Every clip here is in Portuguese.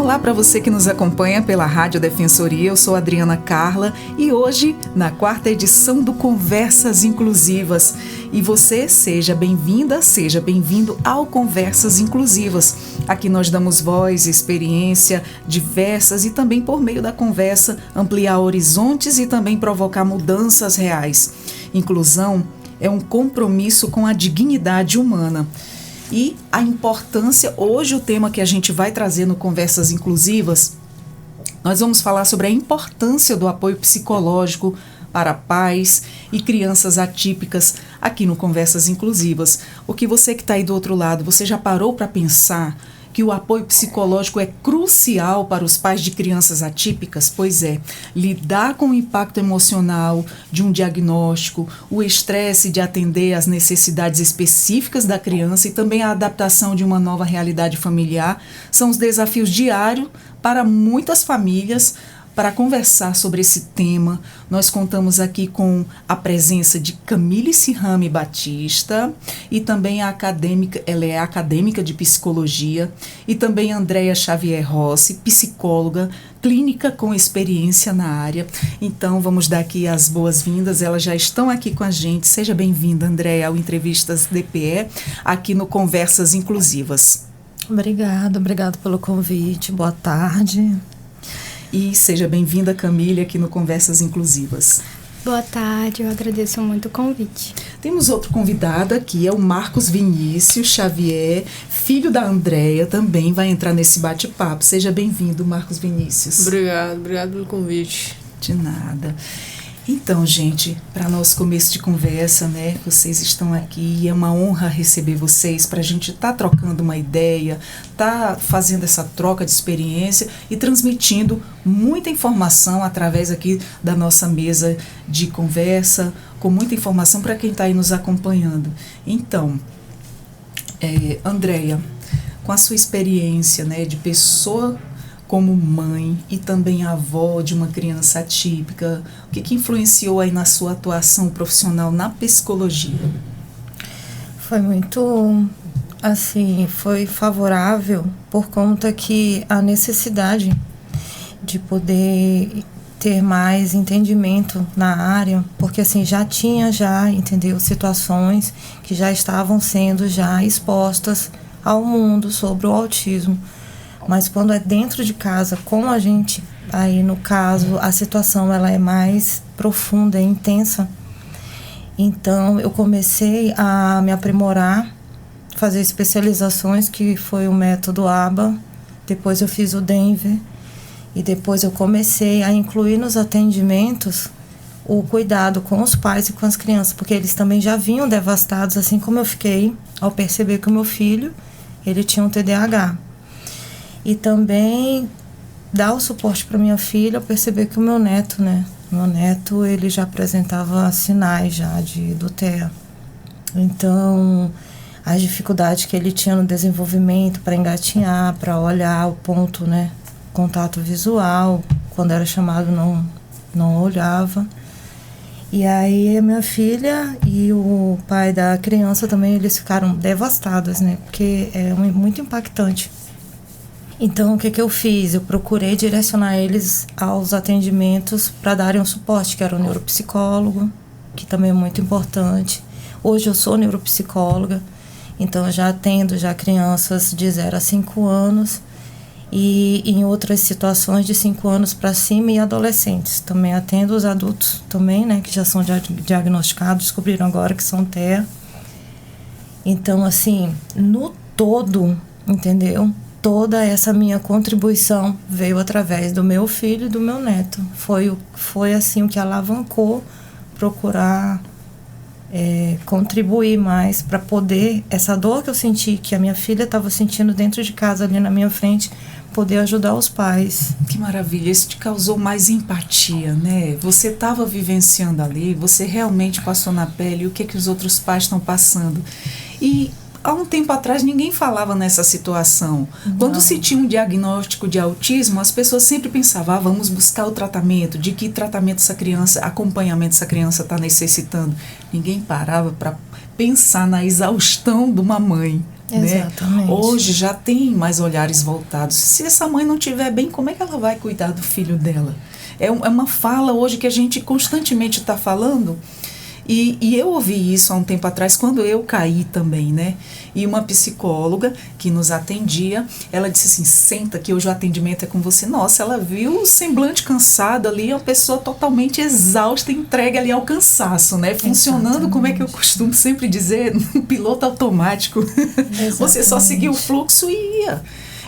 Olá para você que nos acompanha pela Rádio Defensoria, eu sou Adriana Carla e hoje, na 4ª edição do Conversas Inclusivas. E você, seja bem-vinda, seja bem-vindo ao Conversas Inclusivas. Aqui nós damos voz, experiência diversas e também por meio da conversa ampliar horizontes e também provocar mudanças reais. Inclusão é um compromisso com a dignidade humana. E a importância, hoje o tema que a gente vai trazer no Conversas Inclusivas, nós vamos falar sobre a importância do apoio psicológico para pais e crianças atípicas aqui no Conversas Inclusivas. O que você que está aí do outro lado, você já parou para pensar que o apoio psicológico é crucial para os pais de crianças atípicas? Pois é, lidar com o impacto emocional de um diagnóstico, o estresse de atender às necessidades específicas da criança e também a adaptação de uma nova realidade familiar são os desafios diários para muitas famílias. Para conversar sobre esse tema, nós contamos aqui com a presença de Camille Sirrame Batista e também a acadêmica, ela é acadêmica de psicologia, e também Andréia Xavier Rossi, psicóloga, clínica com experiência na área. Então, vamos dar aqui as boas-vindas, elas já estão aqui com a gente. Seja bem-vinda, Andréia, ao Entrevistas DPE, aqui no Conversas Inclusivas. Obrigado pelo convite, boa tarde. E seja bem-vinda, Camille, aqui no Conversas Inclusivas. Boa tarde, eu agradeço muito o convite. Temos outro convidado aqui, é o Marcos Vinícius Xavier, filho da Andréia, também vai entrar nesse bate-papo. Seja bem-vindo, Marcos Vinícius. Obrigado pelo convite. De nada. Então, gente, para nosso começo de conversa, né, vocês estão aqui e é uma honra receber vocês para a gente estar trocando uma ideia, fazendo essa troca de experiência e transmitindo muita informação através aqui da nossa mesa de conversa, com muita informação para quem está aí nos acompanhando. Então, Andréia, com a sua experiência, né, de pessoa como mãe e também avó de uma criança atípica, o que influenciou aí na sua atuação profissional na psicologia? Foi muito, assim, foi favorável por conta que a necessidade de poder ter mais entendimento na área, porque assim, entendeu, situações que já estavam sendo já expostas ao mundo sobre o autismo. Mas quando é dentro de casa, com a gente, aí no caso, a situação ela é mais profunda, intensa. Então, eu comecei a me aprimorar, fazer especializações, que foi o método ABA. Depois eu fiz o Denver. E depois eu comecei a incluir nos atendimentos o cuidado com os pais e com as crianças, porque eles também já vinham devastados, assim como eu fiquei, ao perceber que o meu filho, ele tinha um TDAH. E também dar o suporte para minha filha, perceber que o meu neto, ele já apresentava sinais já do TEA. Então, as dificuldades que ele tinha no desenvolvimento para engatinhar, para olhar o ponto, contato visual, quando era chamado não olhava. E aí a minha filha e o pai da criança também, eles ficaram devastados, porque é muito impactante. Então, o que eu fiz? Eu procurei direcionar eles aos atendimentos para darem um suporte, que era o neuropsicólogo, que também é muito importante. Hoje eu sou neuropsicóloga, então eu já atendo crianças de 0 a 5 anos e em outras situações de 5 anos para cima e adolescentes. Também atendo os adultos também, que já são diagnosticados, descobriram agora que são TEA. Então, assim, no todo, entendeu? Toda essa minha contribuição veio através do meu filho e do meu neto. Foi assim o que alavancou procurar contribuir mais para poder, essa dor que eu senti, que a minha filha estava sentindo dentro de casa, ali na minha frente, poder ajudar os pais. Que maravilha, isso te causou mais empatia, né? Você estava vivenciando ali, você realmente passou na pele o que os outros pais estão passando. E há um tempo atrás ninguém falava nessa situação. Não. Quando se tinha um diagnóstico de autismo, as pessoas sempre pensavam, vamos buscar o tratamento, de que tratamento essa criança, acompanhamento essa criança está necessitando. Ninguém parava para pensar na exaustão de uma mãe Exatamente. Né? Hoje já tem mais olhares voltados. Se essa mãe não estiver bem, como é que ela vai cuidar do filho dela? É uma fala hoje que a gente constantemente está falando. E eu ouvi isso há um tempo atrás, quando eu caí também, né? E uma psicóloga que nos atendia, ela disse assim, senta que hoje o atendimento é com você. Nossa, ela viu o semblante cansado ali, a pessoa totalmente exausta, entregue ali ao cansaço, né? Funcionando, Exatamente. como é que eu costumo sempre dizer, no piloto automático. Você só seguia o fluxo e ia.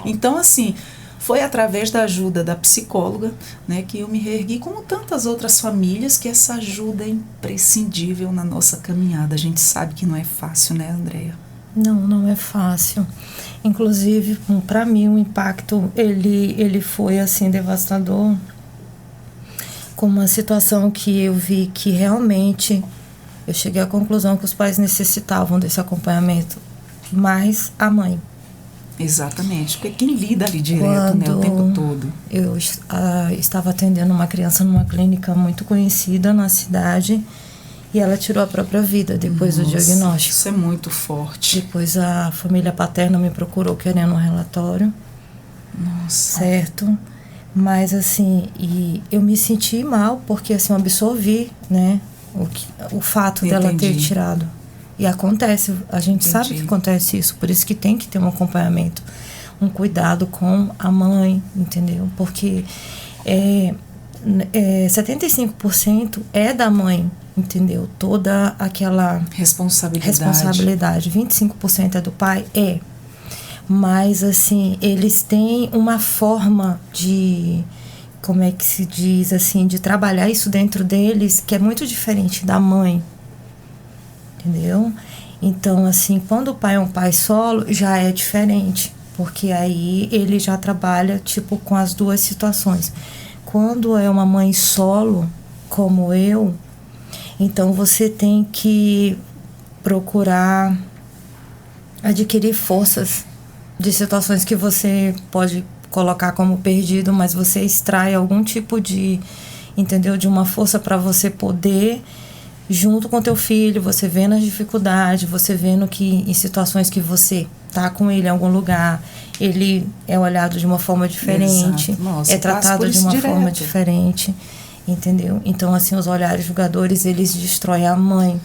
Então, assim, foi através da ajuda da psicóloga, né, que eu me reergui, como tantas outras famílias, que essa ajuda é imprescindível na nossa caminhada. A gente sabe que não é fácil, né, Andréia? Não é fácil. Inclusive, para mim, o impacto, ele foi, assim, devastador, com uma situação que eu vi que realmente eu cheguei à conclusão que os pais necessitavam desse acompanhamento, mais a mãe. Exatamente, porque quem lida ali direto, né, o tempo todo. Eu estava atendendo uma criança numa clínica muito conhecida na cidade e ela tirou a própria vida depois do diagnóstico. Isso é muito forte. Depois a família paterna me procurou querendo um relatório. Nossa. Certo? Mas assim, e eu me senti mal porque assim, eu absorvi, né, o fato dela ter tirado. E acontece, a gente sabe que acontece isso, por isso que tem que ter um acompanhamento, um cuidado com a mãe, entendeu? Porque 75% é da mãe, entendeu? Toda aquela responsabilidade. 25% é do pai, mas assim, eles têm uma forma de, como é que se diz assim, de trabalhar isso dentro deles que é muito diferente da mãe. Entendeu? Então, assim, quando o pai é um pai solo, já é diferente, porque aí ele já trabalha, tipo, com as duas situações. Quando é uma mãe solo, como eu, então você tem que procurar adquirir forças de situações que você pode colocar como perdido, mas você extrai algum tipo de, entendeu? De uma força para você poder, junto com teu filho, você vendo as dificuldades, você vendo que em situações que você tá com ele em algum lugar, ele é olhado de uma forma diferente, Nossa, é tratado de uma forma diferente, entendeu? Então, assim, os olhares julgadores, eles destroem a mãe.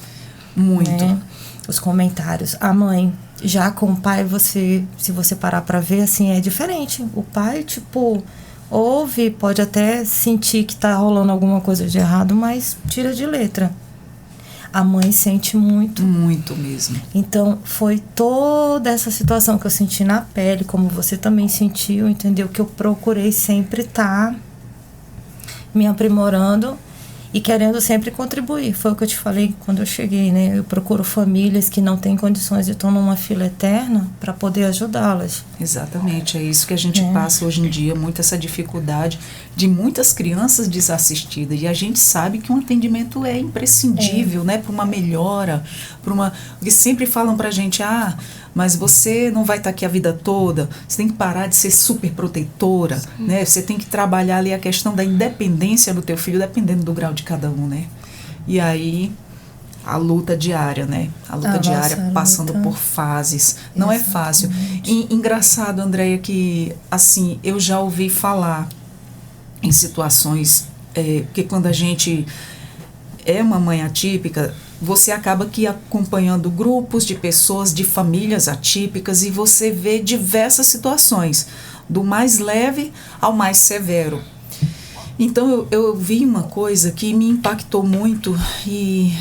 Muito. Né? Os comentários. A mãe, já com o pai, se você parar pra ver, assim, é diferente. O pai, tipo, ouve, pode até sentir que tá rolando alguma coisa de errado, mas tira de letra. A mãe sente muito. Muito mesmo. Então, foi toda essa situação que eu senti na pele, como você também sentiu, entendeu? Que eu procurei sempre estar me aprimorando e querendo sempre contribuir. Foi o que eu te falei quando eu cheguei, né? Eu procuro famílias que não têm condições de estar numa fila eterna para poder ajudá-las. Exatamente, é isso que a gente passa hoje em dia, muito essa dificuldade de muitas crianças desassistidas. E a gente sabe que um atendimento é imprescindível, né? Para uma melhora, para uma... Porque sempre falam pra gente, mas você não vai estar aqui a vida toda, você tem que parar de ser super protetora, né? Você tem que trabalhar ali a questão da independência do teu filho, dependendo do grau de cada um, né? E aí, a luta diária, né? A luta diária, passando por fases. Não é fácil. E engraçado, Andréia, que, assim, eu já ouvi falar em situações, porque quando a gente é uma mãe atípica, você acaba que acompanhando grupos de pessoas, de famílias atípicas, e você vê diversas situações, do mais leve ao mais severo. Então eu vi uma coisa que me impactou muito e,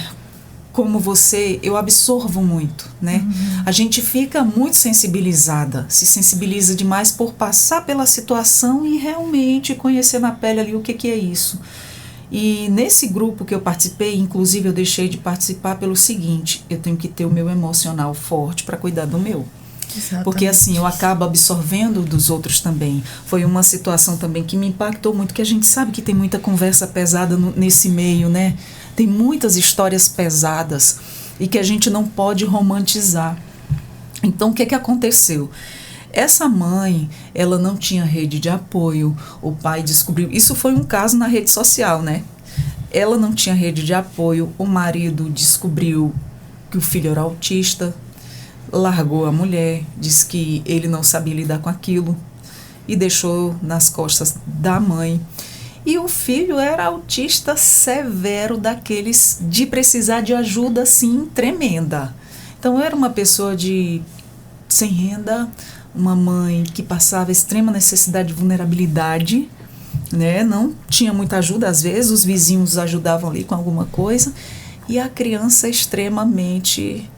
como você, eu absorvo muito, né? A gente fica muito sensibilizada, se sensibiliza demais por passar pela situação e realmente conhecer na pele ali o que é isso. E nesse grupo que eu participei, inclusive eu deixei de participar pelo seguinte: eu tenho que ter o meu emocional forte para cuidar do meu. Exatamente. Porque assim, eu acabo absorvendo dos outros também. Foi uma situação também que me impactou muito, que a gente sabe que tem muita conversa pesada nesse meio, né? Tem muitas histórias pesadas e que a gente não pode romantizar. Então, o que aconteceu? Essa mãe, ela não tinha rede de apoio, o pai descobriu, isso foi um caso na rede social, né? Ela não tinha rede de apoio, o marido descobriu que o filho era autista, largou a mulher, disse que ele não sabia lidar com aquilo e deixou nas costas da mãe. E o filho era autista severo, daqueles de precisar de ajuda, assim, tremenda. Então, era uma pessoa sem renda, uma mãe que passava extrema necessidade de vulnerabilidade, né? Não tinha muita ajuda, às vezes os vizinhos ajudavam ali com alguma coisa, e a criança extremamente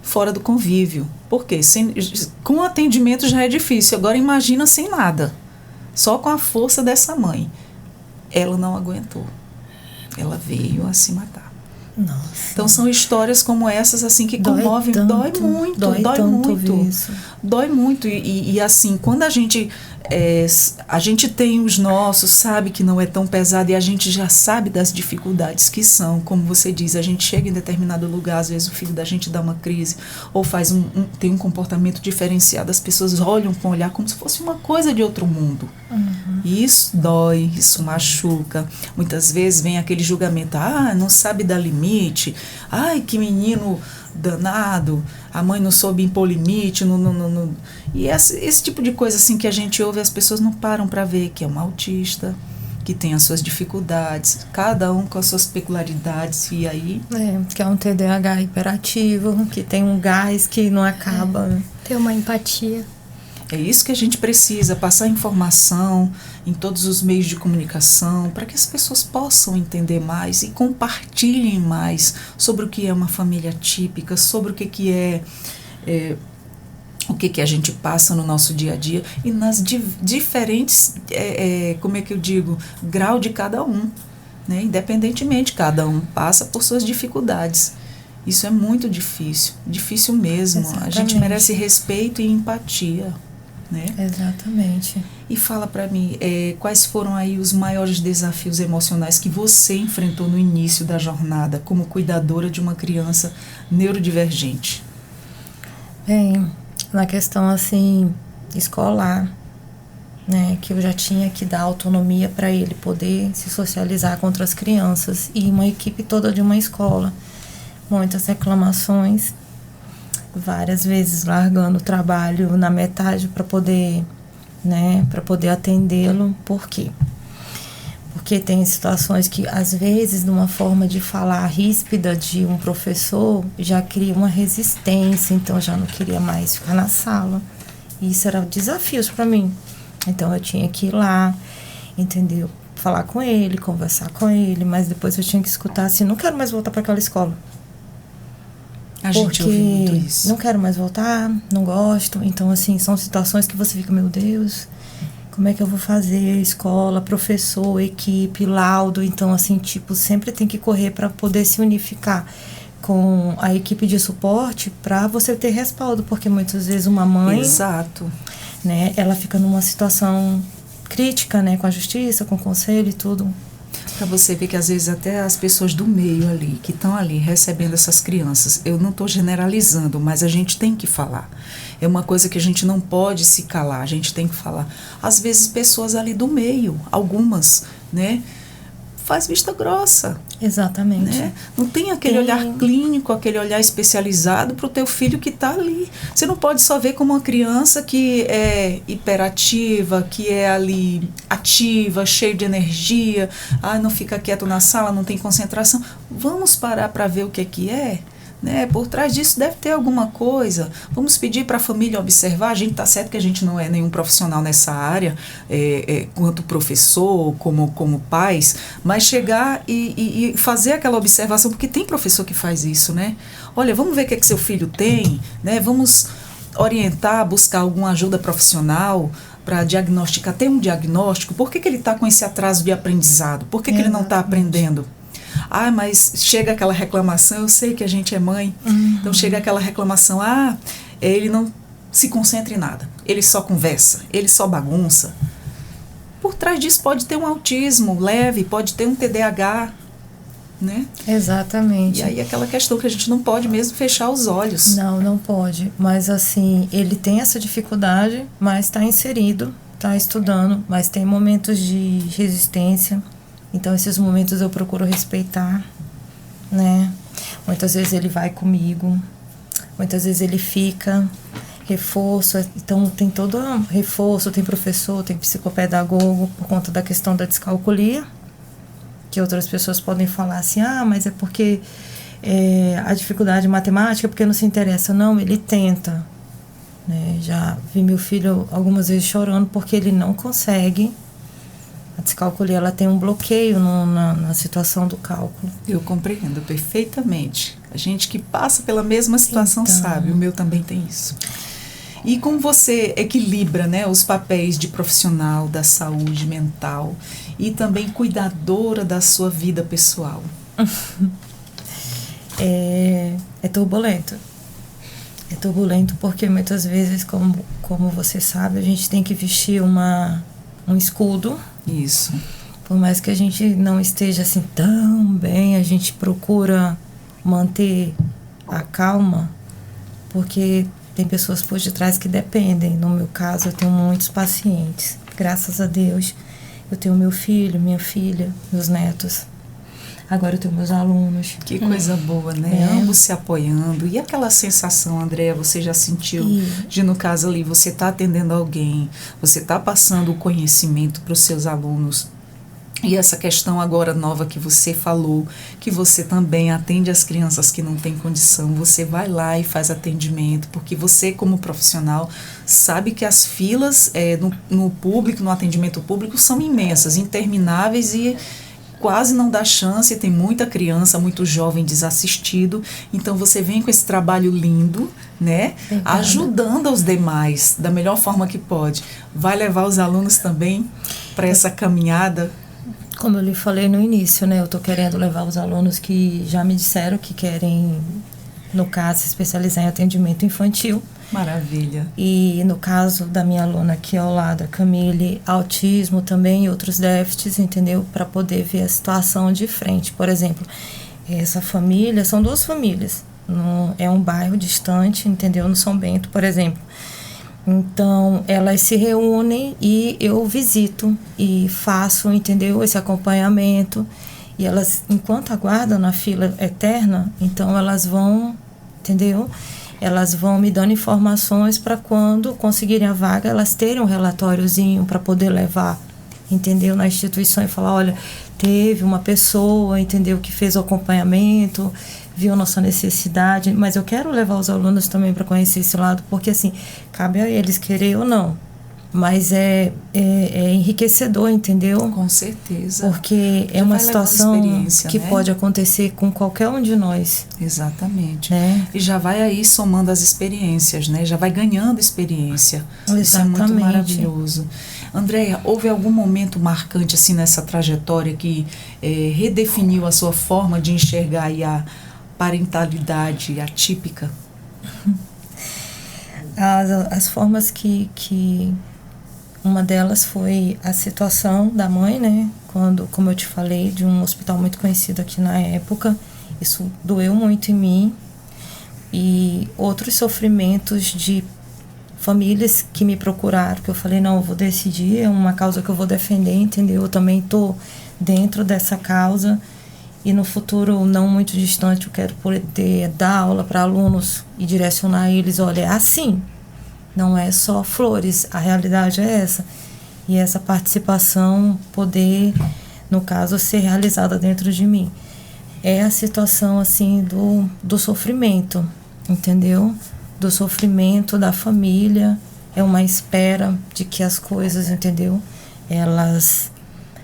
fora do convívio. Por quê? Com atendimento já é difícil, agora imagina sem nada, só com a força dessa mãe. Ela não aguentou, ela veio a se matar. Nossa. Então são histórias como essas assim que comovem, dói muito. Dói muito. E assim, quando a gente tem os nossos, sabe que não é tão pesado, e a gente já sabe das dificuldades que são, como você diz, a gente chega em determinado lugar, às vezes o filho da gente dá uma crise, ou tem um comportamento diferenciado, as pessoas olham com um olhar como se fosse uma coisa de outro mundo. E isso dói, isso machuca. Muitas vezes vem aquele julgamento, não sabe dar limite, ai, que menino danado, a mãe não soube impor limite, e esse tipo de coisa assim que a gente ouve, as pessoas não param para ver que é um autista, que tem as suas dificuldades, cada um com as suas peculiaridades, e aí... que é um TDAH hiperativo, que tem um gás que não acaba. Ter uma empatia. É isso que a gente precisa, passar informação em todos os meios de comunicação, para que as pessoas possam entender mais e compartilhem mais sobre o que é uma família típica, sobre o que é o que a gente passa no nosso dia a dia e nas diferentes, como é que eu digo, grau de cada um, né? Independentemente, cada um passa por suas dificuldades. Isso é muito difícil mesmo. Exatamente. A gente merece respeito e empatia. Né? Exatamente. E fala para mim, quais foram aí os maiores desafios emocionais que você enfrentou no início da jornada como cuidadora de uma criança neurodivergente? Bem, na questão assim escolar, né, que eu já tinha que dar autonomia para ele poder se socializar com outras crianças e uma equipe toda de uma escola, muitas reclamações, várias vezes largando o trabalho na metade para poder atendê-lo. Por quê? Porque tem situações que, às vezes, numa forma de falar ríspida de um professor, já cria uma resistência, então já não queria mais ficar na sala. E isso era desafios para mim. Então eu tinha que ir lá, entendeu? Falar com ele, conversar com ele, mas depois eu tinha que escutar assim, não quero mais voltar para aquela escola. A gente ouve muito isso. Não quero mais voltar, não gosto. Então, assim, são situações que você fica, meu Deus, como é que eu vou fazer? Escola, professor, equipe, laudo. Então, assim, tipo, sempre tem que correr para poder se unificar com a equipe de suporte para você ter respaldo. Porque muitas vezes uma mãe... Exato. Né, ela fica numa situação crítica, né, com a justiça, com o conselho e tudo. Para você ver que às vezes até as pessoas do meio ali, que estão ali recebendo essas crianças, eu não estou generalizando, mas a gente tem que falar. É uma coisa que a gente não pode se calar, a gente tem que falar. Às vezes pessoas ali do meio, algumas, né, faz vista grossa. Exatamente. Né? Não tem aquele olhar clínico, aquele olhar especializado para o teu filho que está ali. Você não pode só ver como uma criança que é hiperativa, que é ali ativa, cheia de energia, não fica quieto na sala, não tem concentração. Vamos parar para ver o que é. Né? Por trás disso deve ter alguma coisa. Vamos pedir para a família observar. A gente está certo que a gente não é nenhum profissional nessa área, quanto professor, como pais, mas chegar e fazer aquela observação, porque tem professor que faz isso, né? Olha, vamos ver o que seu filho tem, né? Vamos orientar, buscar alguma ajuda profissional para diagnosticar, ter um diagnóstico. Por que ele está com esse atraso de aprendizado? Por que ele não está aprendendo? Mas chega aquela reclamação, eu sei que a gente é mãe, então chega aquela reclamação, ele não se concentra em nada, ele só conversa, ele só bagunça. Por trás disso pode ter um autismo leve, pode ter um TDAH, né? Exatamente. E aí aquela questão que a gente não pode mesmo fechar os olhos. Não pode, mas assim, ele tem essa dificuldade, mas está inserido, está estudando, mas tem momentos de resistência. Então, esses momentos eu procuro respeitar, né? Muitas vezes ele vai comigo, muitas vezes ele fica, reforço, então tem todo reforço, tem professor, tem psicopedagogo, por conta da questão da descalculia, que outras pessoas podem falar assim, mas é porque a dificuldade de matemática, porque não se interessa. Não, ele tenta, né? Já vi meu filho algumas vezes chorando porque ele não consegue. A descalculia, ela tem um bloqueio na situação do cálculo. Eu compreendo perfeitamente. A gente que passa pela mesma situação Então, sabe, o meu também tem isso. E como você equilibra, né, os papéis de profissional da saúde mental e também cuidadora da sua vida pessoal? É turbulento. É turbulento porque muitas vezes, como você sabe, a gente tem que vestir um escudo. Isso. Por mais que a gente não esteja assim tão bem, a gente procura manter a calma, porque tem pessoas por detrás que dependem. No meu caso, eu tenho muitos pacientes. Graças a Deus, eu tenho meu filho, minha filha, meus netos. Agora eu tenho meus alunos. Que coisa boa, né? Ambos se apoiando. E aquela sensação, Andréa, você já sentiu de, no caso ali, você está atendendo alguém, você está passando o conhecimento para os seus alunos. E essa questão agora nova que você falou, que você também atende as crianças que não têm condição, você vai lá e faz atendimento, porque você, como profissional, sabe que as filas no público, no atendimento público, são imensas, intermináveis e quase não dá chance, tem muita criança, muito jovem desassistido, então você vem com esse trabalho lindo, né, ajudando os demais da melhor forma que pode. Vai levar os alunos também para essa caminhada? Como eu lhe falei no início, né, eu estou querendo levar os alunos que já me disseram que querem, no caso, se especializar em atendimento infantil. Maravilha. E no caso da minha aluna aqui ao lado, a Camille, autismo também e outros déficits, entendeu? Para poder ver a situação de frente. Por exemplo, essa família, são duas famílias. É um bairro distante, entendeu? No São Bento, por exemplo. Então, elas se reúnem e eu visito e faço, entendeu? Esse acompanhamento. E elas, enquanto aguardam na fila eterna, então elas vão, entendeu? Elas vão me dando informações para quando conseguirem a vaga, elas terem um relatóriozinho para poder levar, entendeu? Na instituição e falar, olha, teve uma pessoa, entendeu? Que fez o acompanhamento, viu nossa necessidade, mas eu quero levar os alunos também para conhecer esse lado, porque assim, cabe a eles querer ou não, mas é enriquecedor, entendeu? Com certeza. Porque é uma situação que pode acontecer com qualquer um de nós. Exatamente. Né? E já vai aí somando as experiências, né? Já vai ganhando experiência. Exatamente. Isso é muito maravilhoso. Andréia, houve algum momento marcante assim nessa trajetória que redefiniu a sua forma de enxergar aí a parentalidade atípica? As formas que uma delas foi a situação da mãe, né? Quando, como eu te falei, de um hospital muito conhecido aqui na época, isso doeu muito em mim. E outros sofrimentos de famílias que me procuraram, que eu falei, não, eu vou decidir, é uma causa que eu vou defender, entendeu? Eu também estou dentro dessa causa e no futuro não muito distante eu quero poder dar aula para alunos e direcionar eles, olha, é assim. Não é só flores, a realidade é essa. E essa participação poder, no caso, ser realizada dentro de mim. É a situação, assim, do sofrimento, entendeu? Do sofrimento da família. É uma espera de que as coisas, entendeu? Elas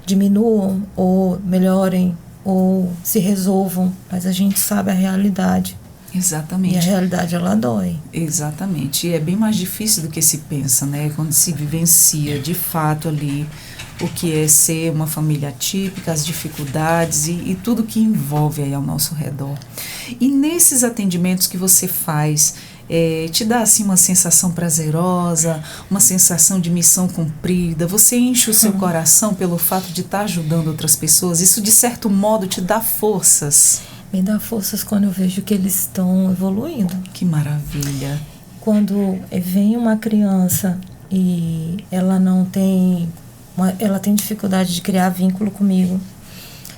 diminuam ou melhorem ou se resolvam. Mas a gente sabe a realidade. Exatamente. E a realidade, ela dói. Exatamente. E é bem mais difícil do que se pensa, né? Quando se vivencia, de fato, ali, o que é ser uma família atípica, as dificuldades e tudo que envolve aí ao nosso redor. E nesses atendimentos que você faz, te dá, assim, uma sensação prazerosa, uma sensação de missão cumprida? Você enche o seu coração pelo fato de estar ajudando outras pessoas? Isso, de certo modo, te dá forças? Me dá forças quando eu vejo que eles estão evoluindo. Que maravilha. Quando vem uma criança e ela não tem... ela tem dificuldade de criar vínculo comigo.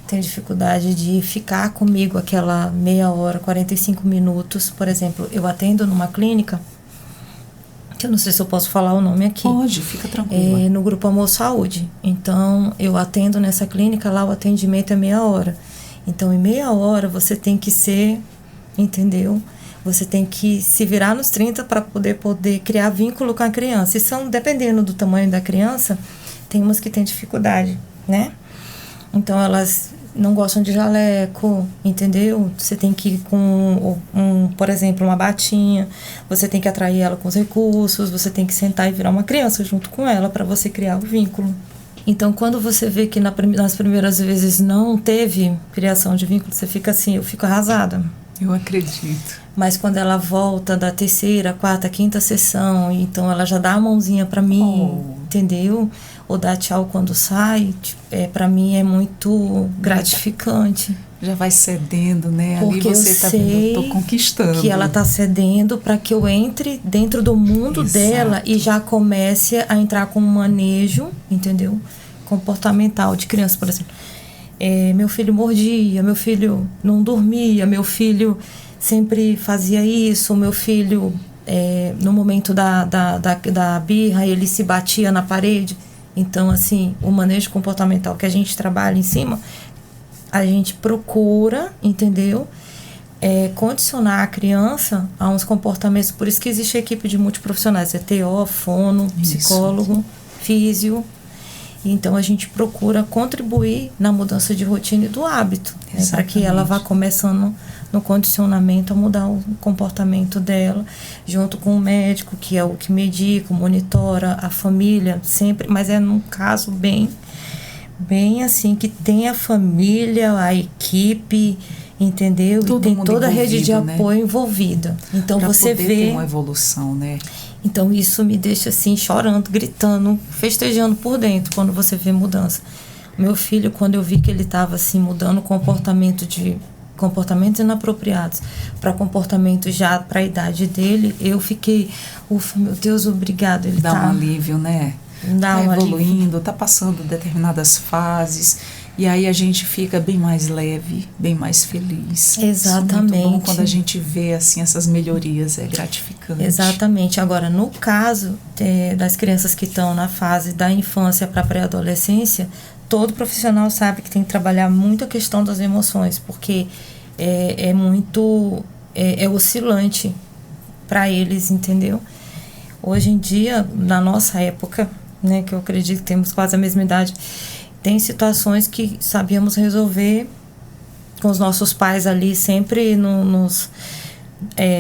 tem dificuldade de ficar comigo aquela meia hora, 45 minutos. Por exemplo, eu atendo numa clínica, que eu não sei se eu posso falar o nome aqui. Pode, fica tranquila. No Grupo Amor Saúde. Então, eu atendo nessa clínica, lá o atendimento é meia hora. Então, em meia hora, você tem que ser, entendeu? Você tem que se virar nos 30 para poder criar vínculo com a criança. E são, dependendo do tamanho da criança, tem umas que têm dificuldade, né? Então, elas não gostam de jaleco, entendeu? Você tem que ir com, por exemplo, uma batinha. Você tem que atrair ela com os recursos. Você tem que sentar e virar uma criança junto com ela para você criar o vínculo. Então, quando você vê que nas primeiras vezes não teve criação de vínculo, você fica assim, eu fico arrasada. Eu acredito. Mas quando ela volta da terceira, quarta, quinta sessão, então ela já dá a mãozinha pra mim, entendeu? Ou dá tchau quando sai, pra mim é muito gratificante. Já vai cedendo, né? Porque ali você tá vendo, eu tô conquistando. Que ela tá cedendo para que eu entre dentro do mundo dela e já comece a entrar com um manejo, entendeu? Comportamental de criança, por exemplo. Meu filho mordia, meu filho não dormia, meu filho sempre fazia isso, meu filho, no momento da birra, ele se batia na parede. Então, assim, o manejo comportamental que a gente trabalha em cima, a gente procura, entendeu? Condicionar a criança a uns comportamentos. Por isso que existe a equipe de multiprofissionais, TO, fono, psicólogo, físio. Então, a gente procura contribuir na mudança de rotina e do hábito, né, para que ela vá começando no condicionamento a mudar o comportamento dela, junto com o médico, que é o que medica, monitora a família, sempre, mas é num caso bem assim, que tem a família, a equipe, entendeu? E tem toda a rede de apoio, né, envolvida. Então, pra você vê ter uma evolução, né? Então, isso me deixa assim, chorando, gritando, festejando por dentro, quando você vê mudança. Meu filho, quando eu vi que ele estava assim, mudando comportamentos inapropriados para comportamento já para a idade dele, eu fiquei, ufa, meu Deus, obrigado. Ele dá um alívio, né? Dá um evoluindo, alívio. Tá passando determinadas fases. E aí a gente fica bem mais leve, bem mais feliz. Exatamente. Isso é muito bom quando a gente vê assim essas melhorias, é gratificante. Exatamente. Agora, no caso das crianças que estão na fase da infância para a pré-adolescência, todo profissional sabe que tem que trabalhar muito a questão das emoções, porque é muito oscilante para eles, entendeu? Hoje em dia, na nossa época, né, que eu acredito que temos quase a mesma idade, tem situações que sabíamos resolver com os nossos pais ali, sempre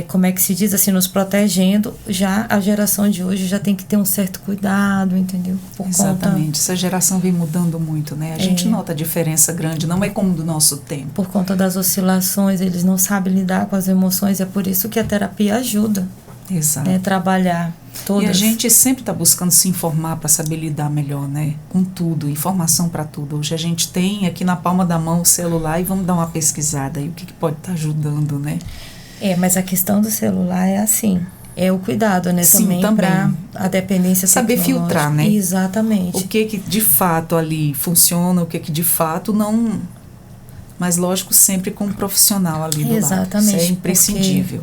como é que se diz assim, nos protegendo. Já a geração de hoje já tem que ter um certo cuidado, entendeu? Exatamente, essa geração vem mudando muito, né? A gente nota a diferença grande, não é como do nosso tempo. Por conta das oscilações, eles não sabem lidar com as emoções, é por isso que a terapia ajuda. Exato. Trabalhar todas. E a gente sempre está buscando se informar para saber lidar melhor, né? Com tudo, informação para tudo. Hoje a gente tem aqui na palma da mão o celular e vamos dar uma pesquisada aí, o que pode estar ajudando, né? Mas a questão do celular é assim, é o cuidado, né? Sim, também para a dependência saber filtrar, né? Exatamente. O que de fato ali funciona, o que de fato não... Mas lógico, sempre com um profissional ali do lado. Exatamente. Isso é imprescindível.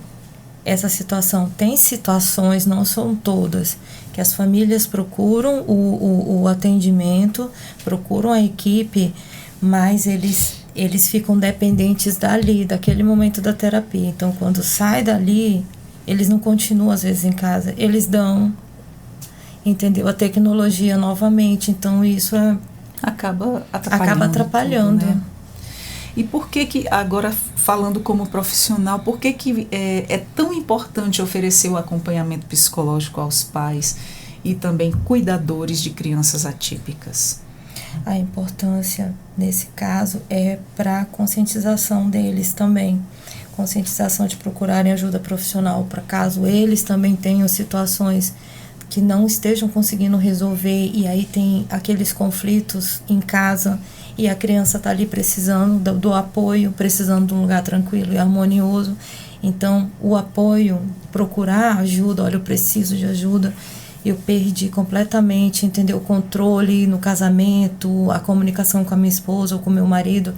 Essa situação, tem situações, não são todas, que as famílias procuram o atendimento, procuram a equipe, mas eles ficam dependentes daquele momento da terapia. Então, quando sai dali, eles não continuam, às vezes, em casa. Eles dão, entendeu? A tecnologia novamente. Então, isso acaba atrapalhando. Tudo, né? E por que agora, falando como profissional, por que é tão importante oferecer o acompanhamento psicológico aos pais e também cuidadores de crianças atípicas? A importância, nesse caso, é para a conscientização deles também. Conscientização de procurarem ajuda profissional, para caso eles também tenham situações que não estejam conseguindo resolver, e aí tem aqueles conflitos em casa, e a criança está ali precisando do apoio, precisando de um lugar tranquilo e harmonioso. Então, o apoio, procurar ajuda, olha, eu preciso de ajuda. eu perdi completamente, entendeu? O controle no casamento, a comunicação com a minha esposa ou com o meu marido.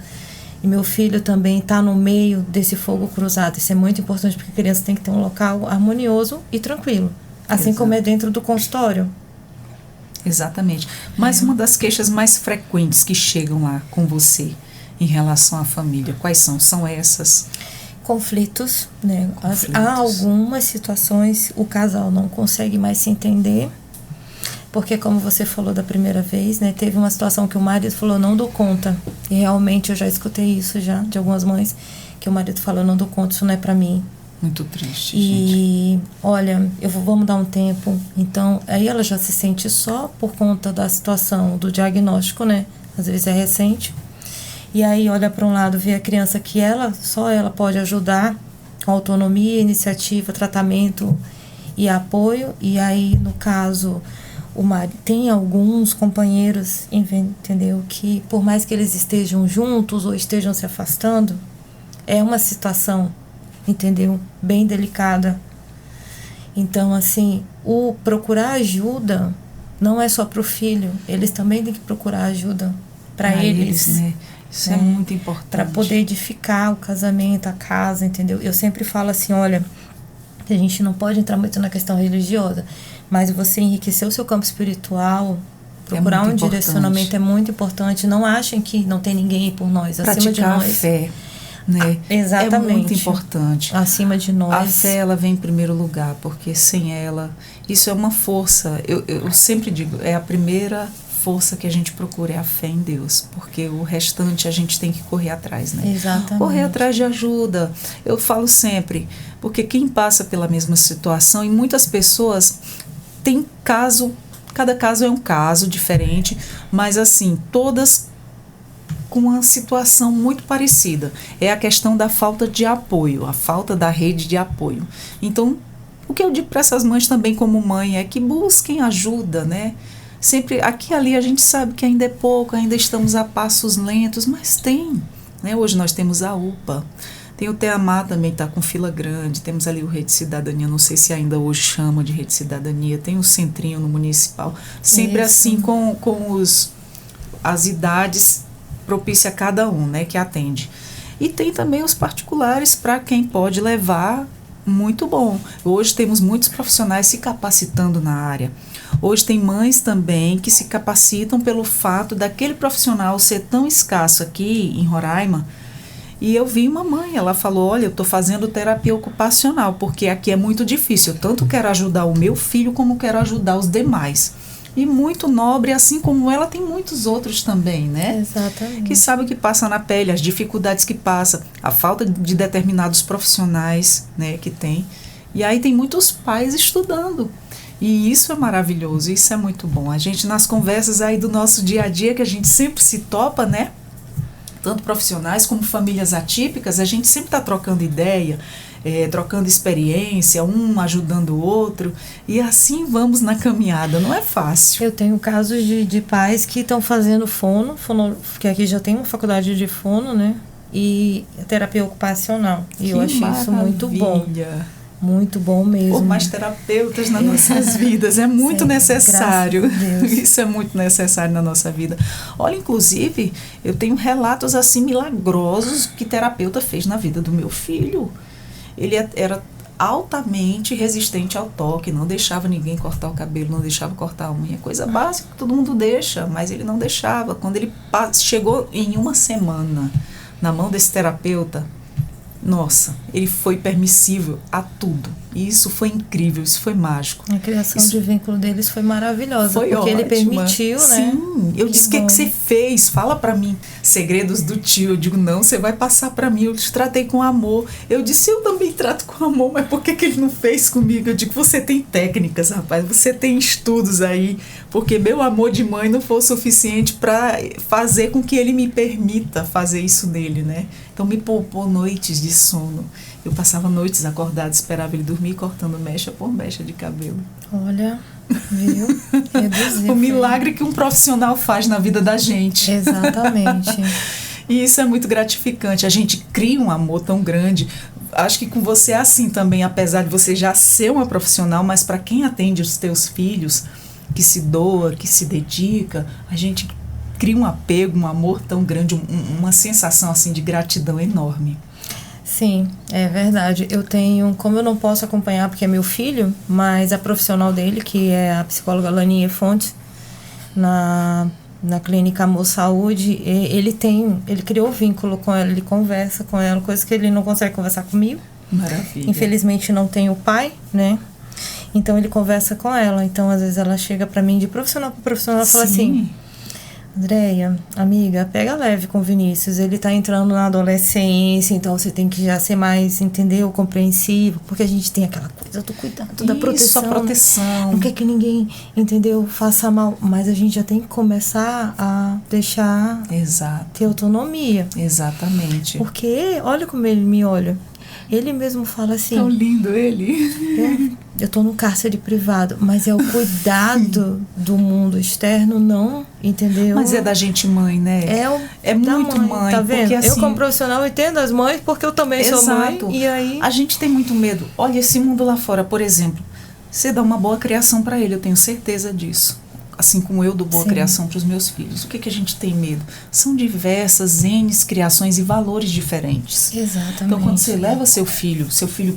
E meu filho também está no meio desse fogo cruzado. Isso é muito importante porque a criança tem que ter um local harmonioso e tranquilo. Assim como é dentro do consultório. Exatamente. Mas uma das queixas mais frequentes que chegam lá com você em relação à família, quais são? São essas? Conflitos, né? Há algumas situações o casal não consegue mais se entender, porque como você falou da primeira vez, né? Teve uma situação que o marido falou, não dou conta. E realmente eu já escutei isso já de algumas mães, que o marido falou, não dou conta, isso não é pra mim. Muito triste, e, gente. Olha, vamos dar um tempo. Então, aí ela já se sente só por conta da situação, do diagnóstico, né? Às vezes é recente. E aí olha para um lado, vê a criança que só ela pode ajudar com autonomia, iniciativa, tratamento e apoio. E aí, no caso, tem alguns companheiros, entendeu? Que por mais que eles estejam juntos ou estejam se afastando, é uma situação, entendeu? Bem delicada. Então, assim, o procurar ajuda não é só para o filho, eles também têm que procurar ajuda para eles, né? Isso é muito importante. Para poder edificar o casamento, a casa, entendeu? Eu sempre falo assim, olha, a gente não pode entrar muito na questão religiosa, mas você enriquecer o seu campo espiritual, procurar um direcionamento é muito importante. Não achem que não tem ninguém por nós, acima de nós. Praticar a fé, né? Exatamente. É muito importante. Acima de nós. A fé, ela vem em primeiro lugar, porque sem ela, isso é uma força. Eu sempre digo, é a primeira força que a gente procura, é a fé em Deus, porque o restante a gente tem que correr atrás, né? Exatamente. Correr atrás de ajuda. Eu falo sempre, porque quem passa pela mesma situação, e muitas pessoas têm cada caso é um caso diferente, mas assim, todas com uma situação muito parecida. É a questão da falta de apoio, a falta da rede de apoio. Então, o que eu digo para essas mães também como mãe é que busquem ajuda, né? Sempre, aqui e ali a gente sabe que ainda é pouco, ainda estamos a passos lentos, mas tem, né? Hoje nós temos a UPA, tem o TEAMAR também, está com fila grande, temos ali o Rede Cidadania, não sei se ainda hoje chama de Rede Cidadania, tem o Centrinho no Municipal, sempre Isso. assim com as idades propícia a cada um, né, que atende. E tem também os particulares para quem pode levar, muito bom. Hoje temos muitos profissionais se capacitando na área. Hoje tem mães também que se capacitam pelo fato daquele profissional ser tão escasso aqui em Roraima. E eu vi uma mãe, ela falou, olha, eu estou fazendo terapia ocupacional, porque aqui é muito difícil. Eu tanto quero ajudar o meu filho, como quero ajudar os demais. E muito nobre, assim como ela, tem muitos outros também, né? Exatamente. Que sabe o que passa na pele, as dificuldades que passa, a falta de determinados profissionais, né, que tem. E aí tem muitos pais estudando. E isso é maravilhoso, isso é muito bom. A gente, nas conversas aí do nosso dia a dia, que a gente sempre se topa, né? Tanto profissionais como famílias atípicas, a gente sempre está trocando ideia, trocando experiência, um ajudando o outro, e assim vamos na caminhada, não é fácil. Eu tenho casos de pais que estão fazendo fono, que aqui já tem uma faculdade de fono, né? E terapia ocupacional. E eu achei isso muito bom. Muito bom mesmo. Por mais terapeutas nas nossas vidas, é muito Sim, necessário. Deus. Isso é muito necessário na nossa vida. Olha, inclusive, eu tenho relatos assim milagrosos que terapeuta fez na vida do meu filho. Ele era altamente resistente ao toque, não deixava ninguém cortar o cabelo, não deixava cortar a unha, coisa básica que todo mundo deixa, mas ele não deixava. Quando ele chegou em uma semana na mão desse terapeuta, nossa, ele foi permissível a tudo. E isso foi incrível, isso foi mágico. A criação de vínculo deles foi maravilhosa. Foi porque ótima. Ele permitiu, né? Sim, eu disse, o que você fez? Fala pra mim. Segredos do tio. Eu digo, não, você vai passar pra mim. Eu te tratei com amor. Eu disse, eu também trato com amor, mas por que ele não fez comigo? Eu digo, você tem técnicas, rapaz, você tem estudos aí, porque meu amor de mãe não foi o suficiente pra fazer com que ele me permita fazer isso nele, né? Então me poupou noites de sono. Eu passava noites acordada, esperava ele dormir, cortando mecha por mecha de cabelo. Olha, viu? Reduzir. O milagre que um profissional faz na vida da gente. Exatamente. E isso é muito gratificante. A gente cria um amor tão grande. acho que com você é assim também, apesar de você já ser uma profissional, mas para quem atende os teus filhos, que se doa, que se dedica, a gente cria um apego, um amor tão grande, uma sensação assim de gratidão enorme. Sim, é verdade. Eu tenho, como eu não posso acompanhar porque é meu filho, mas a profissional dele, que é a psicóloga Laninha Fontes, na clínica Amor Saúde, ele criou vínculo com ela, ele conversa com ela, coisa que ele não consegue conversar comigo. Maravilha. Infelizmente não tem o pai, né? Então ele conversa com ela. Então às vezes ela chega pra mim de profissional para profissional e fala assim: Andréia, amiga, pega leve com o Vinícius, ele tá entrando na adolescência, então você tem que já ser mais, entendeu, compreensivo, porque a gente tem aquela coisa do cuidado, da proteção. Isso, a proteção. Não quer que ninguém, entendeu, faça mal, mas a gente já tem que começar a deixar ter autonomia. Exatamente. Porque olha como ele me olha. Ele mesmo fala assim... Tão lindo ele. Eu tô num cárcere privado, mas é o cuidado do mundo externo, não, entendeu? Mas é da gente mãe, né? É muito mãe. Tá vendo? Porque, assim, eu como profissional entendo as mães, porque eu também sou mãe. E aí... A gente tem muito medo. Olha, esse mundo lá fora, por exemplo, você dá uma boa criação para ele, eu tenho certeza disso. Assim como eu dou boa criação para os meus filhos. O que a gente tem medo? São diversas N's criações e valores diferentes. Exatamente. Então, quando você leva seu filho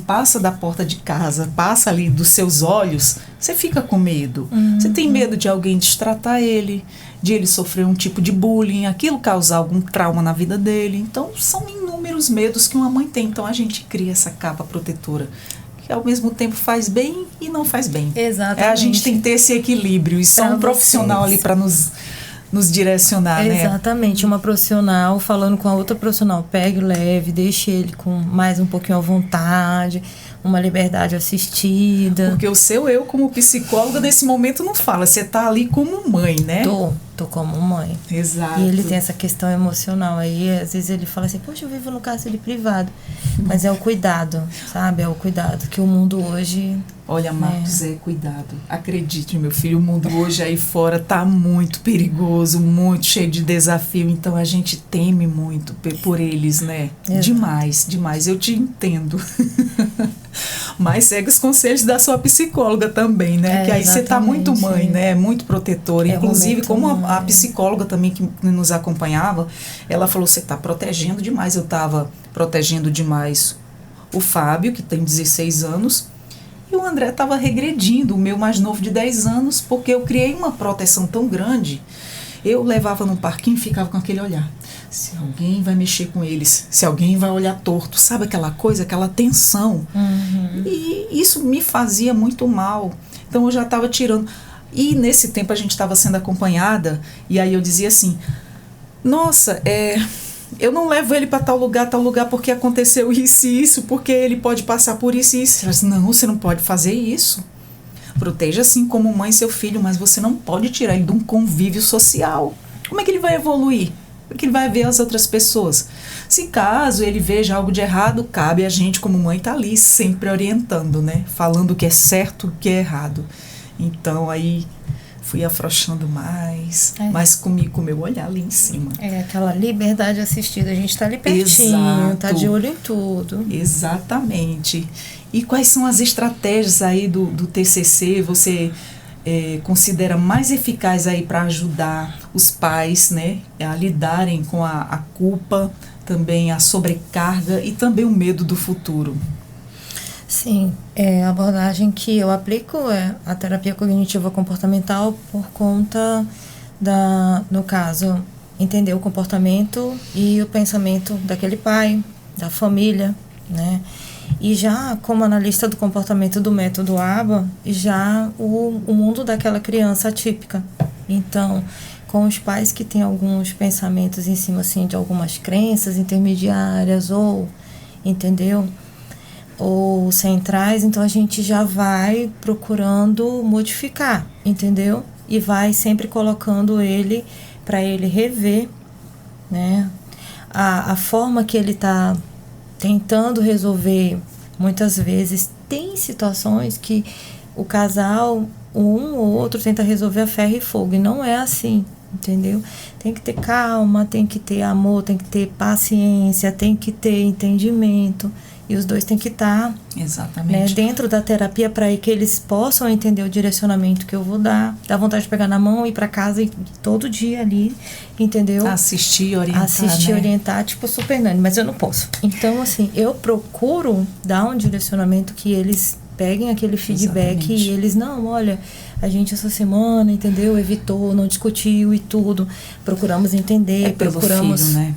passa da porta de casa, passa ali dos seus olhos, você fica com medo. Você tem medo de alguém destratar ele, de ele sofrer um tipo de bullying, aquilo causar algum trauma na vida dele. Então, são inúmeros medos que uma mãe tem. Então, a gente cria essa capa protetora, que ao mesmo tempo faz bem e não faz bem. Exatamente. A gente tem que ter esse equilíbrio e só um profissional ali para nos direcionar, né? Exatamente, uma profissional falando com a outra profissional, pegue leve, deixe ele com mais um pouquinho à vontade, uma liberdade assistida. Porque o seu eu como psicóloga nesse momento não fala, você tá ali como mãe, né? Tô como mãe. Exato. E ele tem essa questão emocional aí, às vezes ele fala assim, poxa, eu vivo no cárcere privado. Mas é o cuidado, sabe? É o cuidado que o mundo hoje... Olha, Marcos, cuidado. Acredite, meu filho, o mundo hoje aí fora tá muito perigoso, muito cheio de desafio, então a gente teme muito por eles, né? Exato. Demais. Eu te entendo. Mas segue os conselhos da sua psicóloga também, né? Que aí você tá muito mãe, né? Muito protetora. Inclusive, como a psicóloga também que nos acompanhava, ela falou, você tá protegendo demais. Eu tava protegendo demais o Fábio, que tem 16 anos, e o André estava regredindo, o meu mais novo de 10 anos, porque eu criei uma proteção tão grande. Eu levava no parquinho e ficava com aquele olhar. Se alguém vai mexer com eles, se alguém vai olhar torto, sabe aquela coisa, aquela tensão. E isso me fazia muito mal. Então eu já estava tirando. E nesse tempo a gente estava sendo acompanhada, e aí eu dizia assim, nossa, eu não levo ele para tal lugar, porque aconteceu isso e isso, porque ele pode passar por isso e isso. Eu disse, não, você não pode fazer isso. Proteja assim como mãe seu filho, mas você não pode tirar ele de um convívio social. Como é que ele vai evoluir? Como é que ele vai ver as outras pessoas? Se caso ele veja algo de errado, cabe a gente como mãe estar ali sempre orientando, né? Falando o que é certo, o que é errado. Então aí... fui afrouxando mais, mas comigo, com o meu olhar ali em cima. Aquela liberdade assistida, a gente tá ali pertinho, tá de olho em tudo. Exatamente. E quais são as estratégias aí do TCC, você considera mais eficaz aí para ajudar os pais, né, a lidarem com a culpa, também a sobrecarga e também o medo do futuro? Sim, a abordagem que eu aplico é a terapia cognitiva comportamental por conta no caso, entender o comportamento e o pensamento daquele pai, da família, né? E já como analista do comportamento do método ABA, já o mundo daquela criança atípica. Então, com os pais que têm alguns pensamentos em cima, assim, de algumas crenças intermediárias ou, entendeu? Ou centrais, então a gente já vai procurando modificar, entendeu? E vai sempre colocando ele para ele rever, né? A forma que ele está tentando resolver. Muitas vezes tem situações que o casal, um ou outro, tenta resolver a ferro e fogo, e não é assim, entendeu? Tem que ter calma, tem que ter amor, tem que ter paciência, tem que ter entendimento. E os dois têm que estar dentro da terapia para que eles possam entender o direcionamento que eu vou dar. Dá vontade de pegar na mão, ir para casa e todo dia ali, entendeu? Assistir, orientar, orientar, tipo Super Nani, mas eu não posso. Então, assim, eu procuro dar um direcionamento que eles peguem aquele feedback e eles, não, olha, a gente essa semana, entendeu? Evitou, não discutiu e tudo. Procuramos entender, procuramos... filho, né?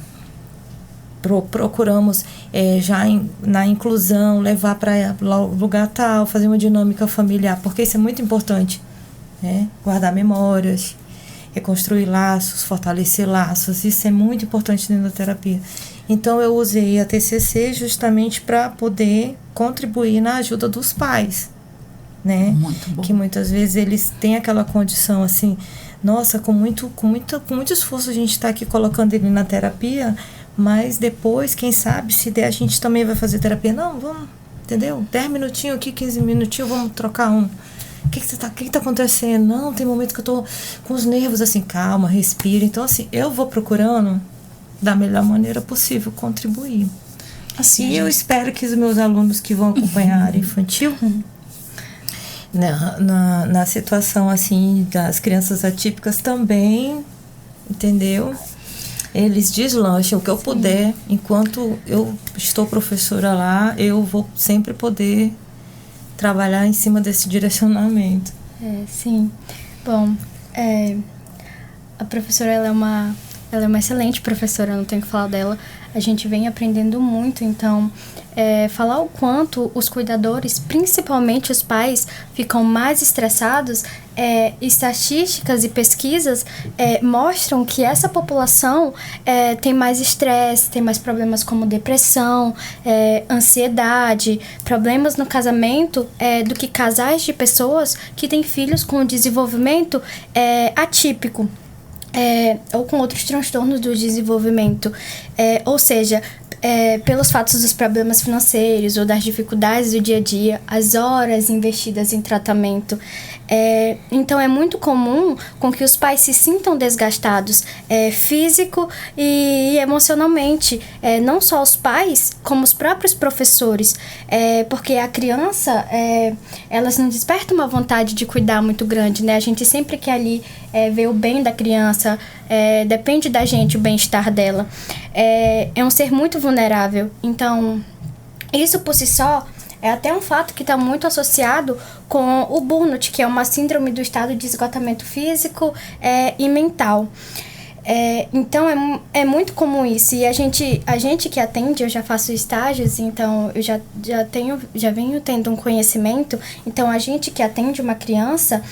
Procuramos na inclusão, levar para lugar tal, fazer uma dinâmica familiar, porque isso é muito importante, né? Guardar memórias, reconstruir laços, fortalecer laços, isso é muito importante dentro da terapia. Então eu usei a TCC justamente para poder contribuir na ajuda dos pais, né? Muito bom. Que muitas vezes eles têm aquela condição assim, nossa, com muito esforço a gente está aqui colocando ele na terapia, mas depois, quem sabe, se der, a gente também vai fazer terapia. Não, vamos, entendeu? 10 minutinhos aqui, 15 minutinhos, vamos trocar um. O que tá acontecendo? Não, tem momentos que eu tô com os nervos assim, calma, respira. Então, assim, eu vou procurando, da melhor maneira possível, contribuir. Assim, e eu espero que os meus alunos que vão acompanhar a área infantil, na situação, assim, das crianças atípicas também, entendeu? Eles deslanchem o que eu puder. Enquanto eu estou professora lá, eu vou sempre poder trabalhar em cima desse direcionamento. Sim. Bom, a professora ela é uma excelente professora, não tenho que falar dela. A gente vem aprendendo muito, então falar o quanto os cuidadores, principalmente os pais, ficam mais estressados, estatísticas e pesquisas mostram que essa população tem mais estresse, tem mais problemas como depressão, ansiedade, problemas no casamento, do que casais de pessoas que têm filhos com desenvolvimento atípico. Ou com outros transtornos do desenvolvimento, ou seja, pelos fatos dos problemas financeiros ou das dificuldades do dia a dia, as horas investidas em tratamento. Então é muito comum com que os pais se sintam desgastados físico e emocionalmente, não só os pais, como os próprios professores, porque a criança, elas não despertam uma vontade de cuidar muito grande, né? A gente sempre quer ali ver o bem da criança, depende da gente o bem-estar dela. É um ser muito vulnerável, então isso por si só é até um fato que está muito associado com o burnout, que é uma síndrome do estado de esgotamento físico e mental. Então é muito comum isso, e a gente que atende, eu já faço estágios, então eu já venho tendo um conhecimento. Então a gente que atende uma criança,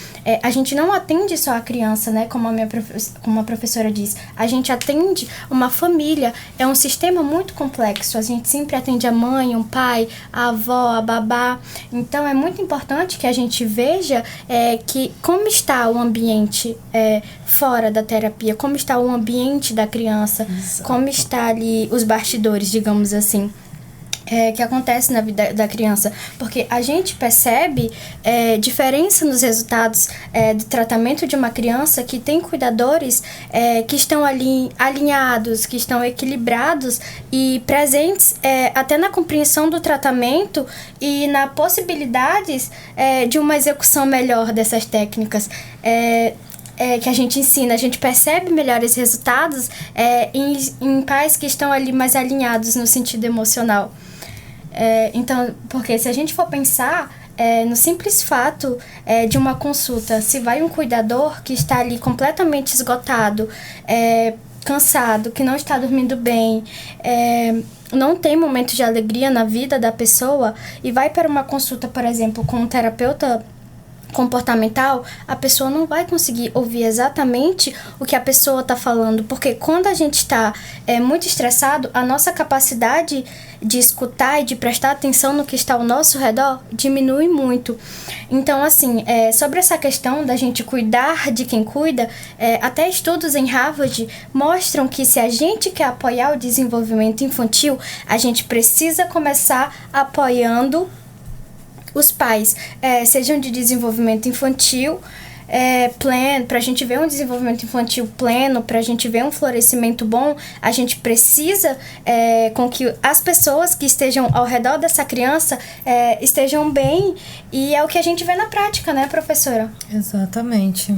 a gente não atende só a criança, né, como a professora diz, a gente atende uma família, é um sistema muito complexo, a gente sempre atende a mãe, o pai, a avó, a babá. Então é muito importante que a gente veja que como está o ambiente fora da terapia, como está o ambiente da criança, exato, como está ali os bastidores, digamos assim, que acontece na vida da criança, porque a gente percebe diferença nos resultados do tratamento de uma criança que tem cuidadores que estão ali alinhados, que estão equilibrados e presentes até na compreensão do tratamento e na possibilidades de uma execução melhor dessas técnicas. Que a gente ensina, a gente percebe melhores resultados em pais que estão ali mais alinhados no sentido emocional. Então, porque se a gente for pensar no simples fato de uma consulta, se vai um cuidador que está ali completamente esgotado, cansado, que não está dormindo bem, não tem momento de alegria na vida da pessoa, e vai para uma consulta, por exemplo, com um terapeuta comportamental, a pessoa não vai conseguir ouvir exatamente o que a pessoa está falando, porque quando a gente está muito estressado, a nossa capacidade de escutar e de prestar atenção no que está ao nosso redor diminui muito. Então, assim, sobre essa questão da gente cuidar de quem cuida, até estudos em Harvard mostram que se a gente quer apoiar o desenvolvimento infantil, a gente precisa começar apoiando os pais, sejam de desenvolvimento infantil, pleno, para a gente ver um desenvolvimento infantil pleno, para a gente ver um florescimento bom, a gente precisa com que as pessoas que estejam ao redor dessa criança estejam bem, e é o que a gente vê na prática, né, professora? Exatamente.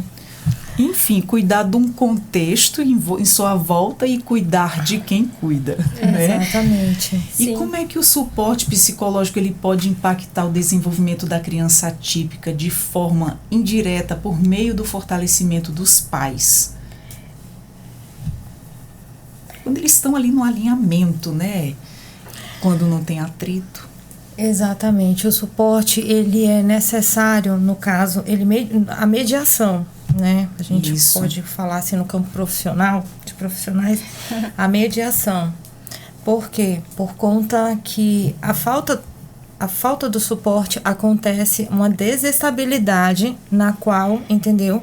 Enfim, cuidar de um contexto em sua volta e cuidar de quem cuida. Né? Exatamente. E Sim. como é que o suporte psicológico ele pode impactar o desenvolvimento da criança atípica de forma indireta por meio do fortalecimento dos pais? Quando eles estão ali no alinhamento, né? Quando não tem atrito. Exatamente. O suporte, ele é necessário, no caso, a mediação, né? A gente Isso. pode falar assim no campo profissional, de profissionais, a mediação. Por quê? Por conta que a falta do suporte acontece uma desestabilidade na qual, entendeu?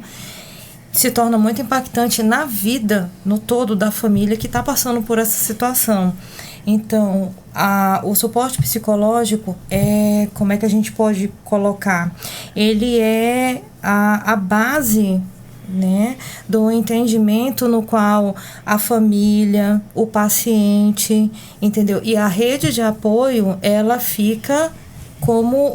Se torna muito impactante na vida, no todo da família que está passando por essa situação. Então, o suporte psicológico como é que a gente pode colocar? Ele é a base, né, do entendimento no qual a família, o paciente, entendeu? E a rede de apoio, ela fica como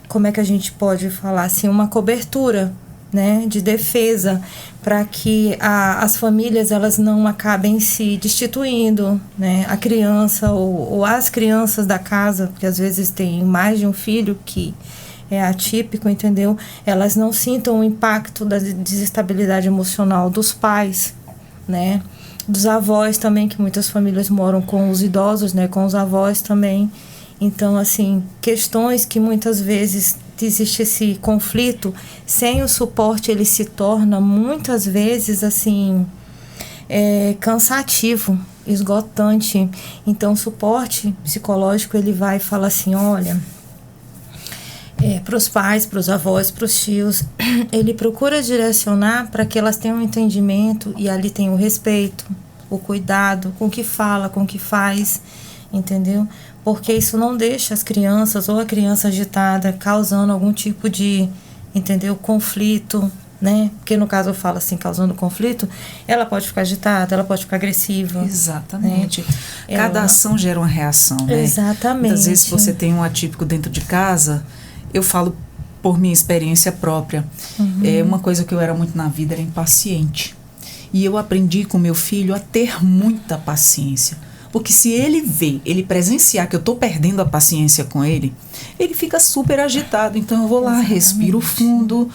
como é que a gente pode falar assim, uma cobertura, né, de defesa, para que as famílias elas não acabem se destituindo, né, a criança ou as crianças da casa, porque às vezes tem mais de um filho que é atípico, entendeu? Elas não sintam o impacto da desestabilidade emocional dos pais, né, dos avós também, que muitas famílias moram com os idosos, né, com os avós também. Então, assim, questões que muitas vezes existe esse conflito, sem o suporte ele se torna muitas vezes assim cansativo, esgotante. Então o suporte psicológico ele vai falar assim, olha, para os pais, para os avós, para os tios, ele procura direcionar para que elas tenham um entendimento e ali tem o respeito, o cuidado com o que fala, com o que faz, entendeu? Porque isso não deixa as crianças ou a criança agitada causando algum tipo de, entendeu, conflito, né? Porque no caso eu falo assim, causando conflito, ela pode ficar agitada, ela pode ficar agressiva. Exatamente. Né? Cada ação gera uma reação, né? Exatamente. Muitas vezes você tem um atípico dentro de casa, eu falo por minha experiência própria. Uma coisa que eu era muito na vida era impaciente. E eu aprendi com meu filho a ter muita paciência. Porque se ele presenciar que eu estou perdendo a paciência com ele, ele fica super agitado. Então eu vou lá, respiro fundo,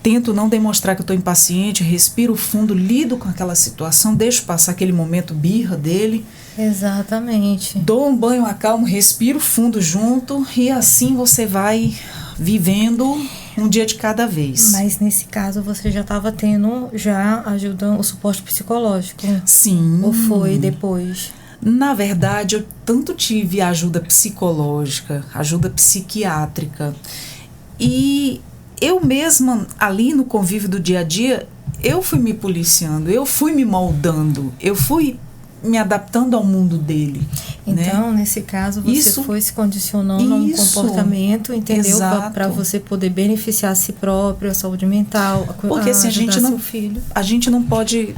tento não demonstrar que eu estou impaciente, respiro fundo, lido com aquela situação, deixo passar aquele momento birra dele. Exatamente. Dou um banho, acalmo, respiro fundo junto e assim você vai vivendo um dia de cada vez. Mas nesse caso você já estava tendo ajuda, o suporte psicológico? Sim. Ou foi depois? Na verdade, eu tanto tive ajuda psicológica, ajuda psiquiátrica, e eu mesma, ali no convívio do dia a dia, eu fui me policiando, eu fui me moldando, eu fui me adaptando ao mundo dele. Então, né? nesse caso, você foi se condicionando a um comportamento, entendeu? Para você poder beneficiar a si próprio, a saúde mental, porque assim, seu filho. A gente não pode...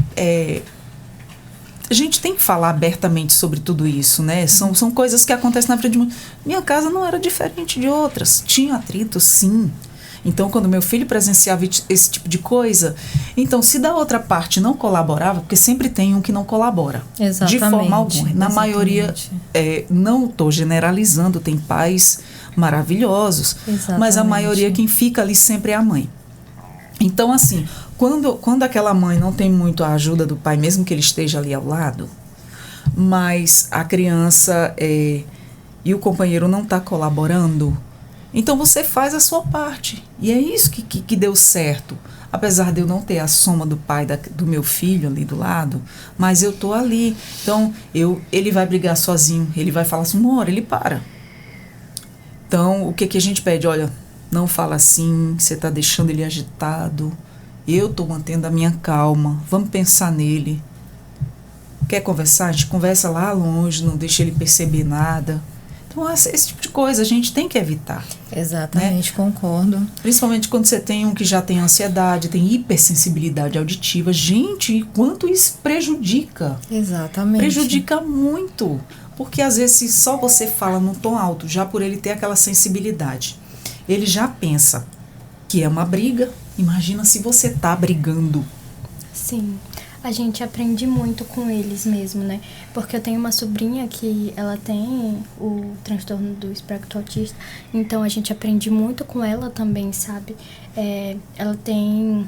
A gente tem que falar abertamente sobre tudo isso, né? São coisas que acontecem na frente de mim. Minha casa não era diferente de outras. Tinha atrito, sim. Então, quando meu filho presenciava esse tipo de coisa, então, se da outra parte não colaborava, porque sempre tem um que não colabora. Exatamente. De forma alguma. Na maioria, não estou generalizando, tem pais maravilhosos, mas a maioria quem fica ali sempre é a mãe. Então, assim, quando aquela mãe não tem muito a ajuda do pai, mesmo que ele esteja ali ao lado, mas a criança e o companheiro não está colaborando, então você faz a sua parte. E é isso que deu certo. Apesar de eu não ter a soma do pai do meu filho ali do lado, mas eu tô ali. Então, ele vai brigar sozinho, ele vai falar assim, uma hora, ele para. Então, o que a gente pede? Olha, não fala assim, você está deixando ele agitado. Eu estou mantendo a minha calma. Vamos pensar nele. Quer conversar? A gente conversa lá longe, não deixa ele perceber nada. Então, esse tipo de coisa a gente tem que evitar. Exatamente, né? Concordo. Principalmente quando você tem um que já tem ansiedade, tem hipersensibilidade auditiva. Gente, quanto isso prejudica. Exatamente. Prejudica muito. Porque às vezes se só você fala num tom alto, já por ele ter aquela sensibilidade, ele já pensa que é uma briga. Imagina se você tá brigando. Sim. A gente aprende muito com eles mesmo, né? Porque eu tenho uma sobrinha que ela tem o transtorno do espectro autista, então a gente aprende muito com ela também, sabe? Ela tem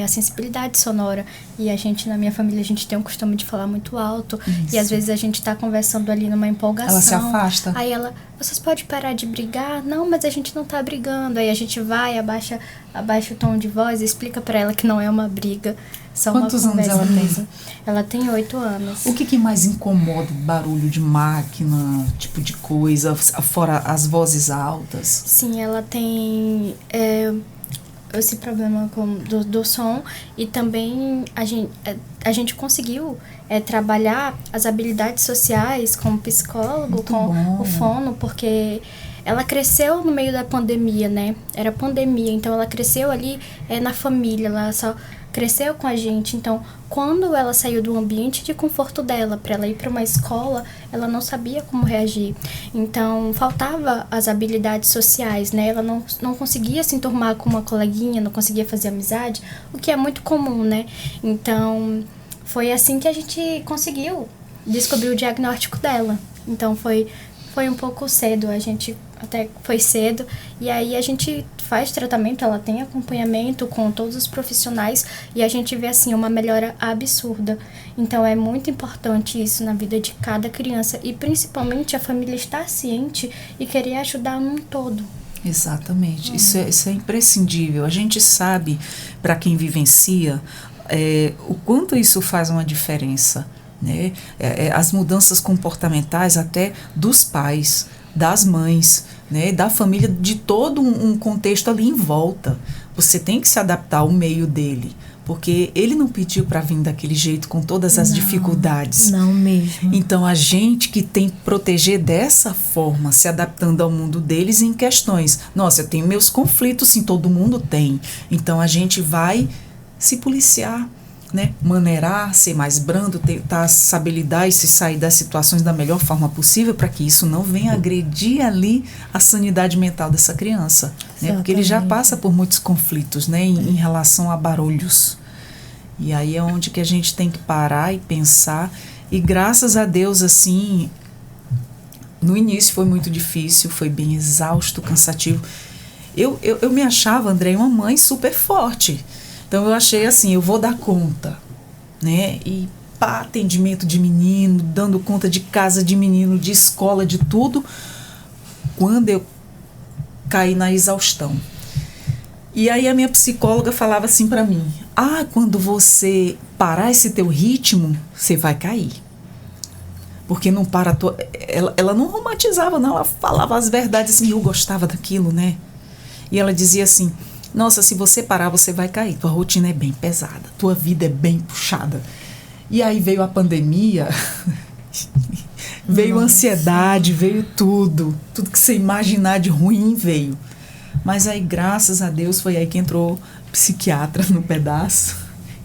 a sensibilidade sonora e a gente, na minha família, a gente tem o costume de falar muito alto. Isso. E às vezes a gente tá conversando ali numa empolgação. Ela se afasta. Aí vocês podem parar de brigar? Não, mas a gente não tá brigando. Aí a gente vai, abaixa o tom de voz e explica pra ela que não é uma briga. Só Quantos uma anos ela mesmo. tem? Ela tem 8 anos. O que mais incomoda? Barulho de máquina, tipo de coisa, fora as vozes altas? Sim, ela tem esse problema do som, e também a gente conseguiu trabalhar as habilidades sociais com o psicólogo, muito com bom. O fono, porque ela cresceu no meio da pandemia, né? Era pandemia, então ela cresceu ali na família, ela só cresceu com a gente. Então, quando ela saiu do ambiente de conforto dela para ela ir para uma escola, ela não sabia como reagir. Então, faltava as habilidades sociais, né? Ela não conseguia se enturmar com uma coleguinha, não conseguia fazer amizade, o que é muito comum, né? Então, foi assim que a gente conseguiu descobrir o diagnóstico dela. Então, foi um pouco cedo, a gente até foi cedo, e aí a gente faz tratamento, ela tem acompanhamento com todos os profissionais, e a gente vê assim uma melhora absurda. Então é muito importante isso na vida de cada criança, e principalmente a família estar ciente e querer ajudar num todo. Exatamente, isso é imprescindível. A gente sabe, para quem vivencia, o quanto isso faz uma diferença, né? As mudanças comportamentais até dos pais, das mães, né? Da família, de todo um contexto ali em volta. Você tem que se adaptar ao meio dele, porque ele não pediu para vir daquele jeito, com todas as dificuldades. Não mesmo. Então a gente que tem que proteger dessa forma, se adaptando ao mundo deles em questões. Nossa, eu tenho meus conflitos, sim, todo mundo tem. Então a gente vai se policiar, né? Maneirar, ser mais brando, tentar saber lidar e se sair das situações da melhor forma possível, para que isso não venha agredir ali a sanidade mental dessa criança, né? Porque ele já passa por muitos conflitos, né? Em relação a barulhos. E aí é onde que a gente tem que parar e pensar. E graças a Deus, assim, no início foi muito difícil, foi bem exausto, cansativo. Eu me achava, André, uma mãe super forte. Então eu achei assim, eu vou dar conta, né? E atendimento de menino, dando conta de casa de menino, de escola, de tudo, quando eu caí na exaustão. E aí a minha psicóloga falava assim para mim: quando você parar esse teu ritmo, você vai cair. Porque não para... Ela não romantizava, não, ela falava as verdades assim, eu gostava daquilo, né? E ela dizia assim: nossa, se você parar, você vai cair. Tua rotina é bem pesada. Tua vida é bem puxada. E aí veio a pandemia, veio a ansiedade, veio tudo. Tudo que você imaginar de ruim veio. Mas aí, graças a Deus, foi aí que entrou psiquiatra no pedaço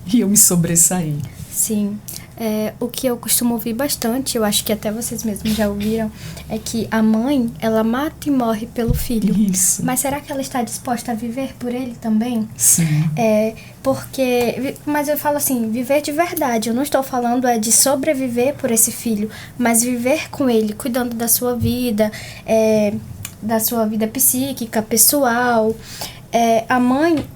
e eu me sobressaí. Sim. O que eu costumo ouvir bastante, eu acho que até vocês mesmos já ouviram, é que a mãe, ela mata e morre pelo filho. Isso. Mas será que ela está disposta a viver por ele também? Sim. Mas eu falo assim, viver de verdade. Eu não estou falando de sobreviver por esse filho, mas viver com ele, cuidando da sua vida psíquica, pessoal. A mãe,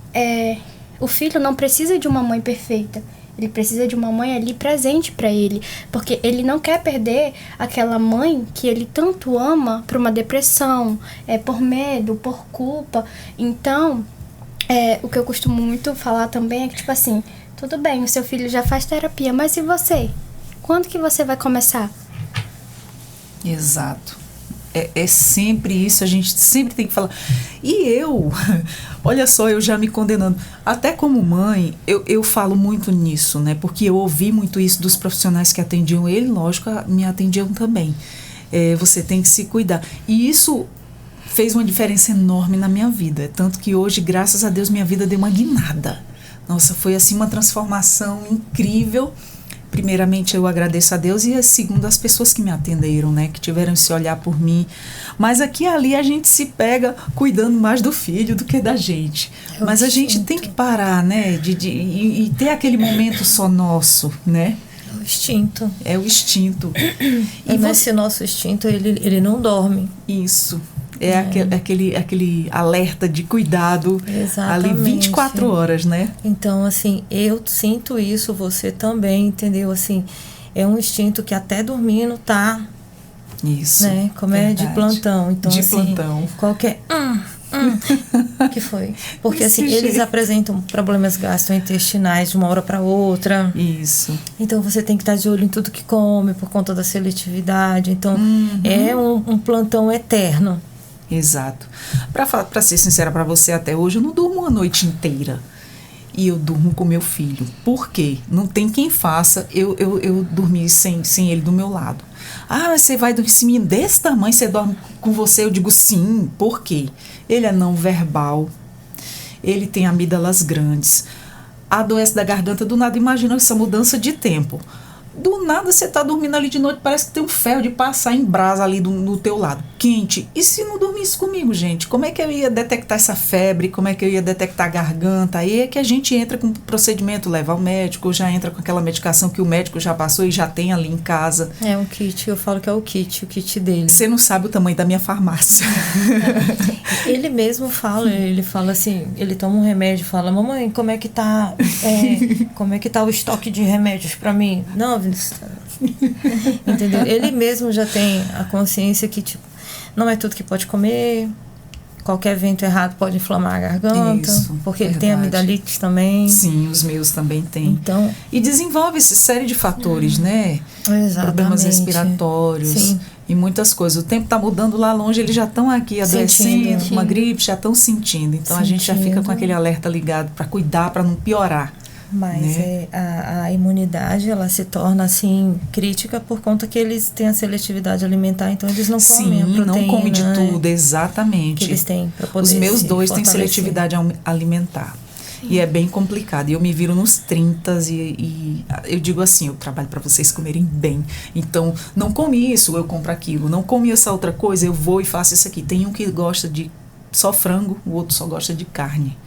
o filho não precisa de uma mãe perfeita. Ele precisa de uma mãe ali presente para ele, porque ele não quer perder aquela mãe que ele tanto ama por uma depressão, por medo, por culpa. Então, o que eu costumo muito falar também é que, tipo assim, tudo bem, o seu filho já faz terapia, mas e você? Quando que você vai começar? Exato. É sempre isso, a gente sempre tem que falar. E olha só, eu já me condenando. Até como mãe, eu falo muito nisso, né? Porque eu ouvi muito isso dos profissionais que atendiam ele, lógico, me atendiam também. Você tem que se cuidar. E isso fez uma diferença enorme na minha vida. Tanto que hoje, graças a Deus, minha vida deu uma guinada. Nossa, foi assim uma transformação incrível. Primeiramente, eu agradeço a Deus e segundo, as pessoas que me atenderam, né? Que tiveram esse olhar por mim. Mas aqui e ali a gente se pega cuidando mais do filho do que da gente. Mas a gente tem que parar, né? E ter aquele momento só nosso, né? É o instinto. É o instinto. Mas esse nosso instinto, ele não dorme. Isso. É aquele alerta de cuidado. Exatamente. Ali 24 horas, né? Então, assim, eu sinto isso, você também, entendeu? Assim, é um instinto que até dormindo tá... Isso. Né? Como verdade. É de plantão. Então, de assim, plantão. Qualquer... que foi? Porque, assim, Desse eles jeito. apresentam problemas gastrointestinais de uma hora para outra. Isso. Então, você tem que estar de olho em tudo que come por conta da seletividade. Então, é um plantão eterno. Exato. Para ser sincera para você, até hoje eu não durmo uma noite inteira. E eu durmo com meu filho. Por quê? Não tem quem faça eu dormir sem ele do meu lado. Ah, mas você vai dormir esse menino desse tamanho, você dorme com você? Eu digo sim. Por quê? Ele é não verbal. Ele tem amígdalas grandes. Adoece da garganta do nada. Imagina essa mudança de tempo. Do nada você tá dormindo ali de noite, parece que tem um ferro de passar em brasa ali no teu lado, quente. E se não dormisse comigo, gente? Como é que eu ia detectar essa febre? Como é que eu ia detectar a garganta? Aí é que a gente entra com o procedimento, leva ao médico, já entra com aquela medicação que o médico já passou e já tem ali em casa. É um kit, eu falo que é o kit dele. Você não sabe o tamanho da minha farmácia. Ele mesmo fala, ele fala assim, ele toma um remédio, fala, mamãe, como é que tá o estoque de remédios pra mim? Não, entendeu? Ele mesmo já tem a consciência que, tipo, não é tudo que pode comer, qualquer vento errado pode inflamar a garganta, Isso, porque verdade. ele tem amidalite também. Sim, os meus também têm. Então, e desenvolve essa série de fatores, né? exatamente. Problemas respiratórios. Sim. E muitas coisas. O tempo está mudando lá longe, eles já estão aqui adoecendo, Sentindo. uma gripe, já estão sentindo. Então a gente já fica com aquele alerta ligado para cuidar, para não piorar. Mas né? a imunidade, ela se torna, assim, crítica por conta que eles têm a seletividade alimentar, então eles não comem a proteína. Não come de tudo, exatamente. Que eles têm para poder Os meus dois têm fortalecer. seletividade alimentar. E é bem complicado. E eu me viro nos 30 e eu digo assim, eu trabalho para vocês comerem bem. Então, não come isso, eu compro aquilo. Não come essa outra coisa, eu vou e faço isso aqui. Tem um que gosta de só frango, o outro só gosta de carne.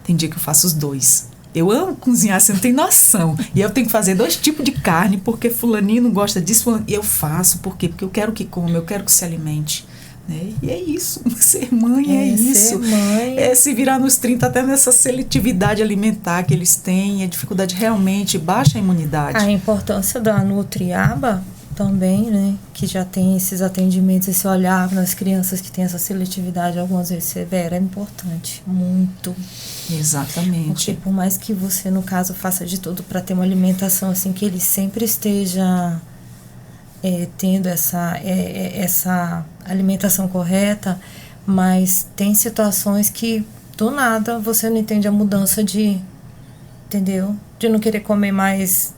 Tem dia que eu faço os dois. Eu amo cozinhar, você não tem noção. E eu tenho que fazer 2 tipos de carne, porque fulaninho não gosta disso. E eu faço, por quê? Porque eu quero que coma, eu quero que se alimente. Né? E é isso, ser mãe é isso. Ser mãe. É se virar nos 30, até nessa seletividade alimentar que eles têm, a dificuldade realmente, baixa a imunidade. A importância da Nutriaba também, né? Que já tem esses atendimentos, esse olhar nas crianças que têm essa seletividade, algumas vezes severa, é importante, muito. Exatamente. Porque por mais que você, no caso, faça de tudo para ter uma alimentação assim, que ele sempre esteja tendo essa alimentação correta, mas tem situações que, do nada, você não entende a mudança entendeu? De não querer comer mais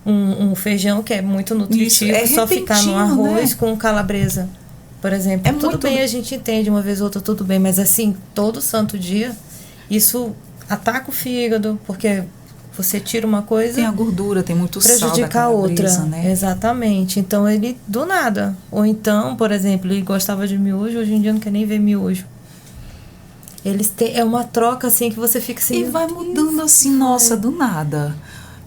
um feijão, que é muito nutritivo, Isso, só ficar no arroz, né? Com calabresa, por exemplo. Tudo muito bem, a gente entende uma vez ou outra, tudo bem, mas assim, todo santo dia, isso ataca o fígado, porque você tira uma coisa... Tem a gordura, tem muito sal da prejudica a outra, né? Exatamente. Então, ele, do nada. Ou então, por exemplo, ele gostava de miojo, hoje em dia não quer nem ver miojo. Eles têm, é uma troca, assim, que você fica assim... E vai mudando assim, nossa, do nada.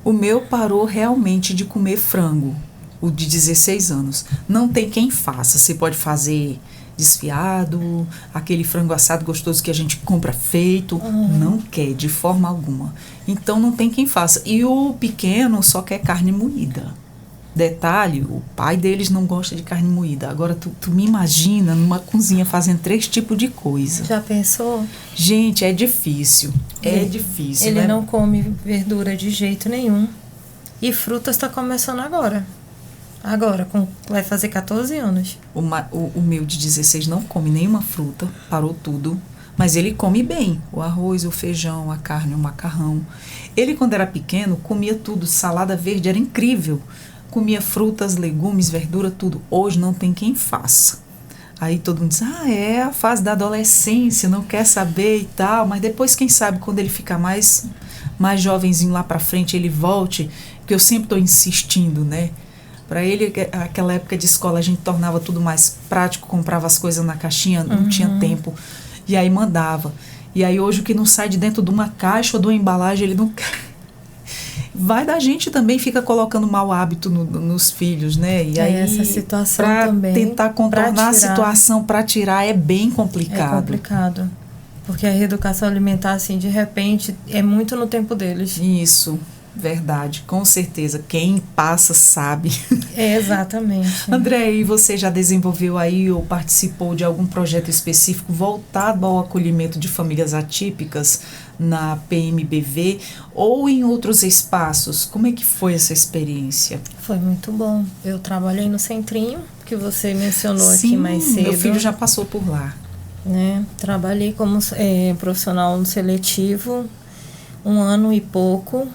O meu parou realmente de comer frango, o de 16 anos. Não tem quem faça. Você pode fazer desfiado, aquele frango assado gostoso que a gente compra feito. Não quer, de forma alguma. Então, não tem quem faça. E o pequeno só quer carne moída. Detalhe, o pai deles não gosta de carne moída. Agora, tu me imagina numa cozinha fazendo 3 tipos de coisa. Já pensou? Gente, é difícil. É difícil, Ele né? não come verdura de jeito nenhum. E frutas está começando agora. Vai fazer 14 anos. O meu de 16 não come nenhuma fruta, parou tudo. Mas ele come bem. O arroz, o feijão, a carne, o macarrão. Ele, quando era pequeno, comia tudo. Salada verde era incrível. comia frutas, legumes, verdura, tudo. Hoje não tem quem faça. Aí todo mundo diz, é a fase da adolescência, não quer saber e tal, mas depois, quem sabe, quando ele ficar mais jovenzinho lá pra frente, ele volte, porque eu sempre estou insistindo, né? Para ele, aquela época de escola, a gente tornava tudo mais prático, comprava as coisas na caixinha, não tinha tempo, e aí mandava. E aí hoje o que não sai de dentro de uma caixa ou de uma embalagem, ele não quer. Vai da gente também, fica colocando mau hábito nos filhos, né? E aí essa situação pra também, tentar contornar a situação para tirar é bem complicado. É complicado. Porque a reeducação alimentar, assim, de repente, é muito no tempo deles. Isso, verdade, com certeza. Quem passa sabe. Exatamente. André, e você já desenvolveu aí ou participou de algum projeto específico voltado ao acolhimento de famílias atípicas na PMBV ou em outros espaços? Como é que foi essa experiência? Foi muito bom. Eu trabalhei no Centrinho, que você mencionou Sim, aqui mais cedo. Meu filho já passou por lá. Né? Trabalhei como profissional no seletivo 1 ano e pouco.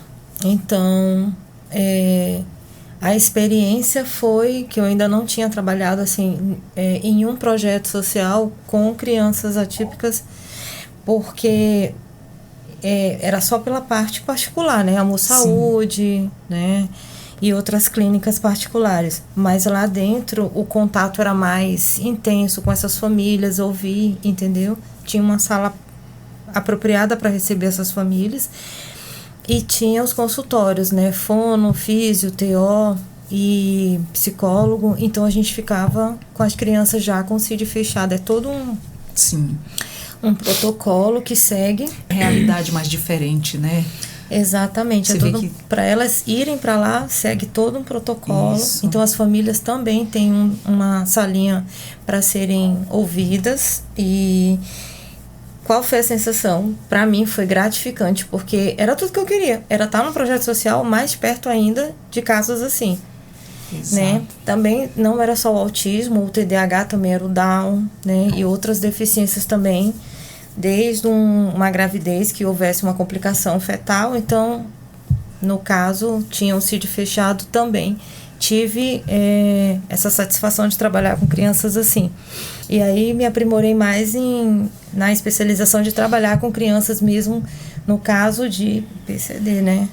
Então, a experiência foi que eu ainda não tinha trabalhado assim em um projeto social com crianças atípicas, porque era só pela parte particular, né? Amor Saúde, né? E outras clínicas particulares. Mas lá dentro o contato era mais intenso com essas famílias, ouvir, entendeu? Tinha uma sala apropriada para receber essas famílias. E tinha os consultórios, né? Fono, físio, TO e psicólogo. Então a gente ficava com as crianças já com o CID fechado. É todo um protocolo que segue. Realidade mais diferente, né? Exatamente. Para elas irem para lá, segue todo um protocolo. Isso. Então as famílias também têm uma salinha para serem ouvidas. E qual foi a sensação? Para mim foi gratificante, porque era tudo que eu queria. Era estar no projeto social mais perto ainda de casos assim. Né? Também não era só o autismo, o TDAH também era o Down, né? E outras deficiências também, desde uma gravidez que houvesse uma complicação fetal. Então, no caso, tinha um CID fechado também. Tive essa satisfação de trabalhar com crianças assim. E aí me aprimorei mais na especialização de trabalhar com crianças mesmo, no caso de PCD, né?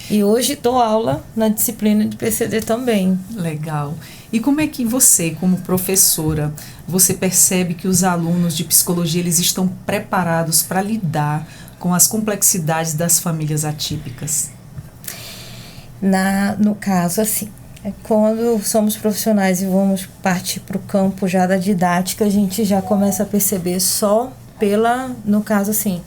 E hoje dou aula na disciplina de PCD também. Legal. E como é que você, como professora, você percebe que os alunos de psicologia eles estão preparados para lidar com as complexidades das famílias atípicas? No caso, assim, quando somos profissionais e vamos partir para o campo já da didática, a gente já começa a perceber só no caso assim,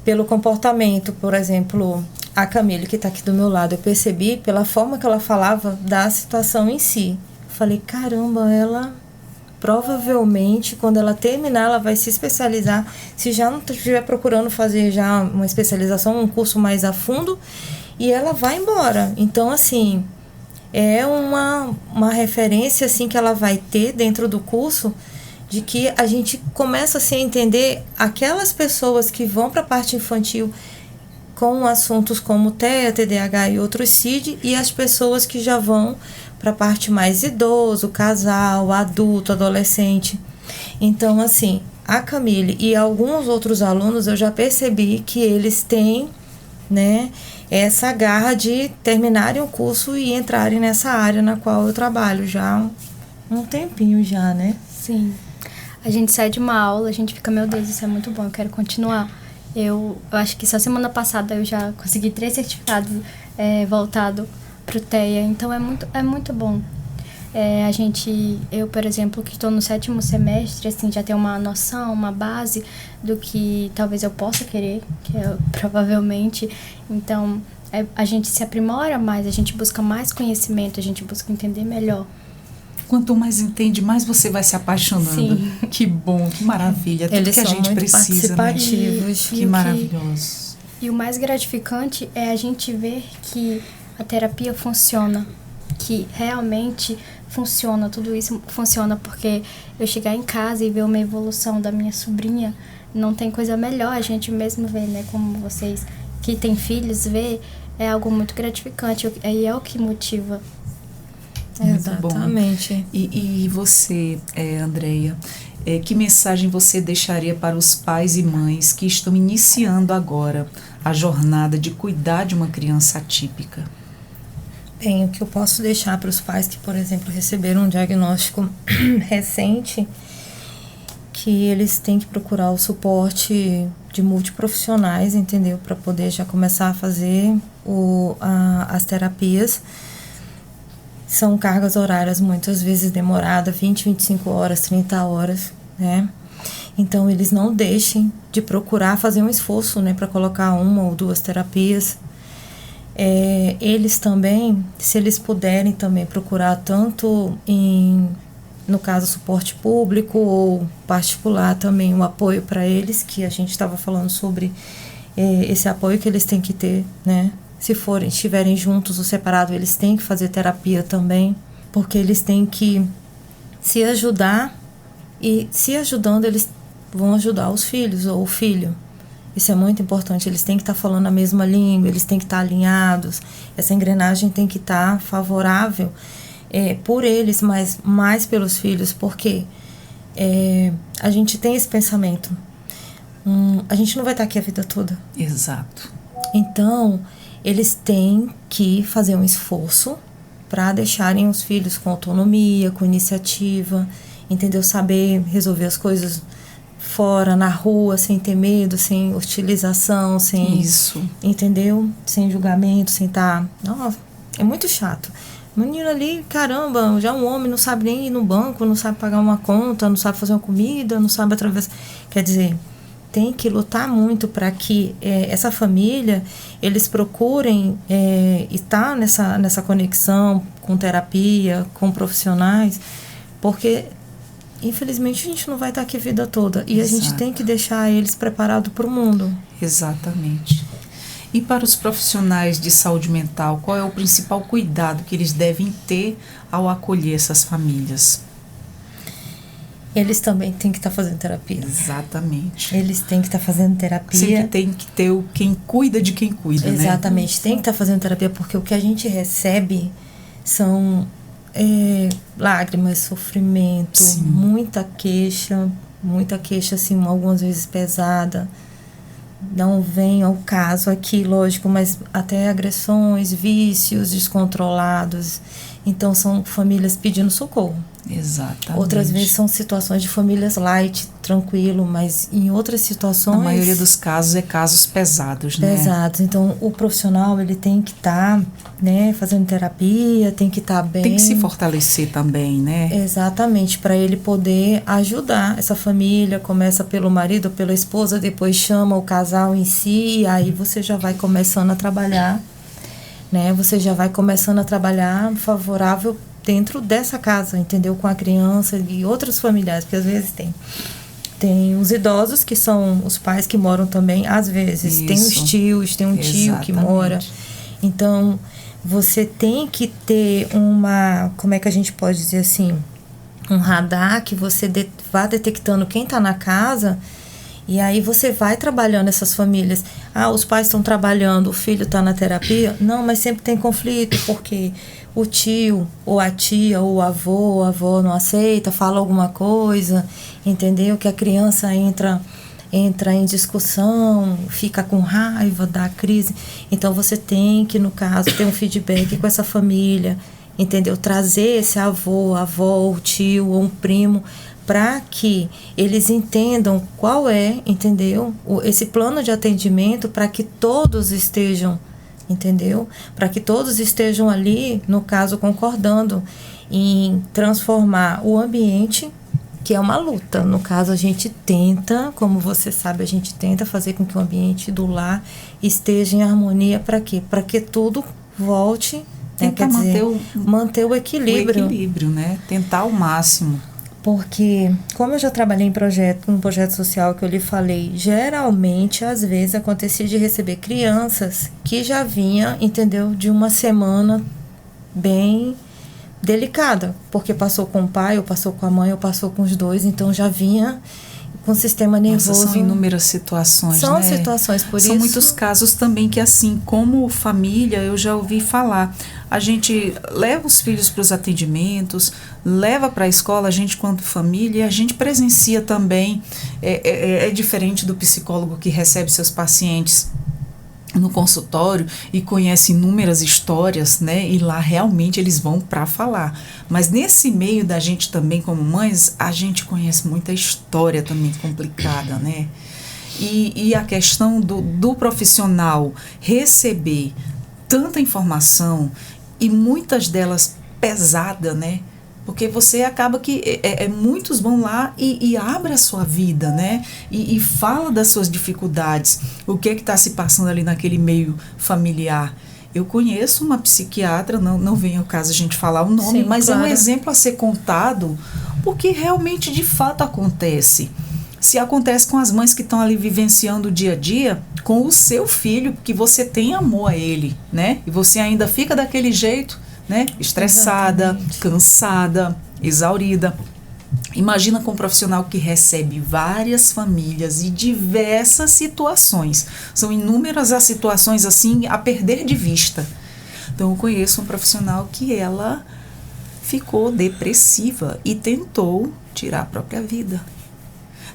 pelo comportamento. Por exemplo, a Camille, que está aqui do meu lado, eu percebi pela forma que ela falava da situação em si. Falei, caramba, ela provavelmente, quando ela terminar, ela vai se especializar. Se já não estiver procurando fazer já uma especialização, um curso mais a fundo, e ela vai embora. Então, assim, é uma referência assim, que ela vai ter dentro do curso, de que a gente começa assim, a entender aquelas pessoas que vão para a parte infantil com assuntos como TEA, TDAH e outros CID, e as pessoas que já vão para a parte mais idoso, casal, adulto, adolescente. Então, assim, a Camille e alguns outros alunos, eu já percebi que eles têm, né, essa garra de terminarem o curso e entrarem nessa área na qual eu trabalho já há um tempinho já, né? Sim. A gente sai de uma aula, a gente fica, meu Deus, isso é muito bom, eu quero continuar. Eu acho que só semana passada eu já consegui 3 certificados voltado para o TEA, então é muito bom. Eu, por exemplo, que estou no 7º semestre, assim, já tenho uma noção, uma base do que talvez eu possa querer, que é provavelmente. Então, a gente se aprimora mais, a gente busca mais conhecimento, a gente busca entender melhor. Quanto mais entende, mais você vai se apaixonando. Sim. Que bom, que maravilha. Tudo Eles que a gente muito precisa, participativos. Né? Que maravilhoso. E o mais gratificante é a gente ver que a terapia funciona, que realmente funciona, tudo isso funciona, porque eu chegar em casa e ver uma evolução da minha sobrinha, não tem coisa melhor, a gente mesmo vê, né, como vocês que têm filhos, vê, é algo muito gratificante, e é o que motiva Exatamente. E você, Andreia, que mensagem você deixaria para os pais e mães que estão iniciando agora a jornada de cuidar de uma criança atípica? Bem, o que eu posso deixar para os pais que, por exemplo, receberam um diagnóstico recente, que eles têm que procurar o suporte de multiprofissionais, entendeu? Para poder já começar a fazer as terapias. São cargas horárias muitas vezes demoradas, 20, 25 horas, 30 horas, né? Então, eles não deixem de procurar fazer um esforço, né, para colocar 1 ou 2 terapias. Eles também, se eles puderem também procurar tanto no caso, suporte público ou particular também, um apoio para eles, que a gente estava falando sobre esse apoio que eles têm que ter, né? Se estiverem juntos ou separados, eles têm que fazer terapia também, porque eles têm que se ajudar e, se ajudando, eles vão ajudar os filhos ou o filho. Isso é muito importante, eles têm que estar falando a mesma língua, eles têm que estar alinhados, essa engrenagem tem que estar favorável por eles, mas mais pelos filhos, porque a gente tem esse pensamento, a gente não vai estar aqui a vida toda. Exato. Então, eles têm que fazer um esforço para deixarem os filhos com autonomia, com iniciativa, entendeu? Saber resolver as coisas fora, na rua, sem ter medo, sem hostilização, sem... Isso. Entendeu? Sem julgamento, sem estar... Nossa, é muito chato. O menino ali, caramba, já um homem não sabe nem ir no banco, não sabe pagar uma conta, não sabe fazer uma comida, não sabe atravessar... Quer dizer, tem que lutar muito para que essa família, eles procurem estar nessa conexão com terapia, com profissionais, porque... Infelizmente, a gente não vai estar aqui a vida toda. E a gente tem que deixar eles preparados para o mundo. Exatamente. E para os profissionais de saúde mental, qual é o principal cuidado que eles devem ter ao acolher essas famílias? Eles também têm que estar fazendo terapia. Exatamente. Eles têm que estar fazendo terapia. Sempre tem que ter quem cuida de quem cuida, né? Exatamente. Tem que estar fazendo terapia, porque o que a gente recebe são... lágrimas, sofrimento, Sim. muita queixa, assim, algumas vezes pesada. Não vem ao caso aqui, lógico, mas até agressões, vícios descontrolados. Então, são famílias pedindo socorro. Exatamente. Outras vezes são situações de famílias light, tranquilo, mas em outras situações... Na maioria dos casos, casos pesados, né? Pesados. Então, o profissional, ele tem que estar, né, fazendo terapia, tem que estar bem... Tem que se fortalecer também, né? Exatamente, para ele poder ajudar essa família. Começa pelo marido ou pela esposa, depois chama o casal em si, e aí você já vai começando a trabalhar, né? Você já vai começando a trabalhar favorável dentro dessa casa, entendeu? Com a criança e outros familiares, porque às vezes tem os idosos, que são os pais que moram também, às vezes. Isso. Tem os tios, tem um tio que mora. Então, você tem que ter como é que a gente pode dizer assim, um radar que você vá detectando quem está na casa, e aí você vai trabalhando essas famílias. Os pais estão trabalhando, o filho está na terapia. Não, mas sempre tem conflito, porque o tio, ou a tia, ou o avô, ou a avó não aceita, fala alguma coisa, entendeu? Que a criança entra em discussão, fica com raiva, dá crise. Então, você tem que, no caso, ter um feedback com essa família, entendeu? Trazer esse avô, a avó, o tio, ou um primo, para que eles entendam qual é, entendeu? Esse plano de atendimento, para que todos estejam, entendeu? Para que todos estejam ali, no caso, concordando em transformar o ambiente, que é uma luta. No caso, a gente tenta, como você sabe, a gente tenta fazer com que o ambiente do lar esteja em harmonia. Para quê? Para que tudo volte, tentar manter o equilíbrio. O equilíbrio, né? Tentar ao máximo. Porque, como eu já trabalhei em um projeto social que eu lhe falei, geralmente, às vezes, acontecia de receber crianças que já vinham, entendeu, de uma semana bem delicada, porque passou com o pai, ou passou com a mãe, ou passou com os dois, então já vinha com o sistema nervoso. Nossa, são inúmeras situações, São né? situações, por são isso... muitos casos também que, assim, como família, eu já ouvi falar, a gente leva os filhos para os atendimentos, leva para a escola, a gente quanto família, e a gente presencia também, é diferente do psicólogo que recebe seus pacientes no consultório e conhece inúmeras histórias, né? E lá realmente eles vão para falar. Mas nesse meio da gente também, como mães, a gente conhece muita história também complicada, né? E a questão do profissional receber tanta informação e muitas delas pesada, né? Porque você acaba que muitos vão lá e abre a sua vida, né? E fala das suas dificuldades, o que está se passando ali naquele meio familiar. Eu conheço uma psiquiatra, não vem ao caso a gente falar o nome, Sim, mas claro. é um exemplo a ser contado, porque realmente de fato acontece. Se acontece com as mães que estão ali vivenciando o dia a dia, com o seu filho, que você tem amor a ele, né? E você ainda fica daquele jeito, né? Estressada, Exatamente. cansada, exaurida. Imagina com um profissional que recebe várias famílias e diversas situações. São inúmeras as situações assim a perder de vista. Então eu conheço um profissional que ela ficou depressiva e tentou tirar a própria vida.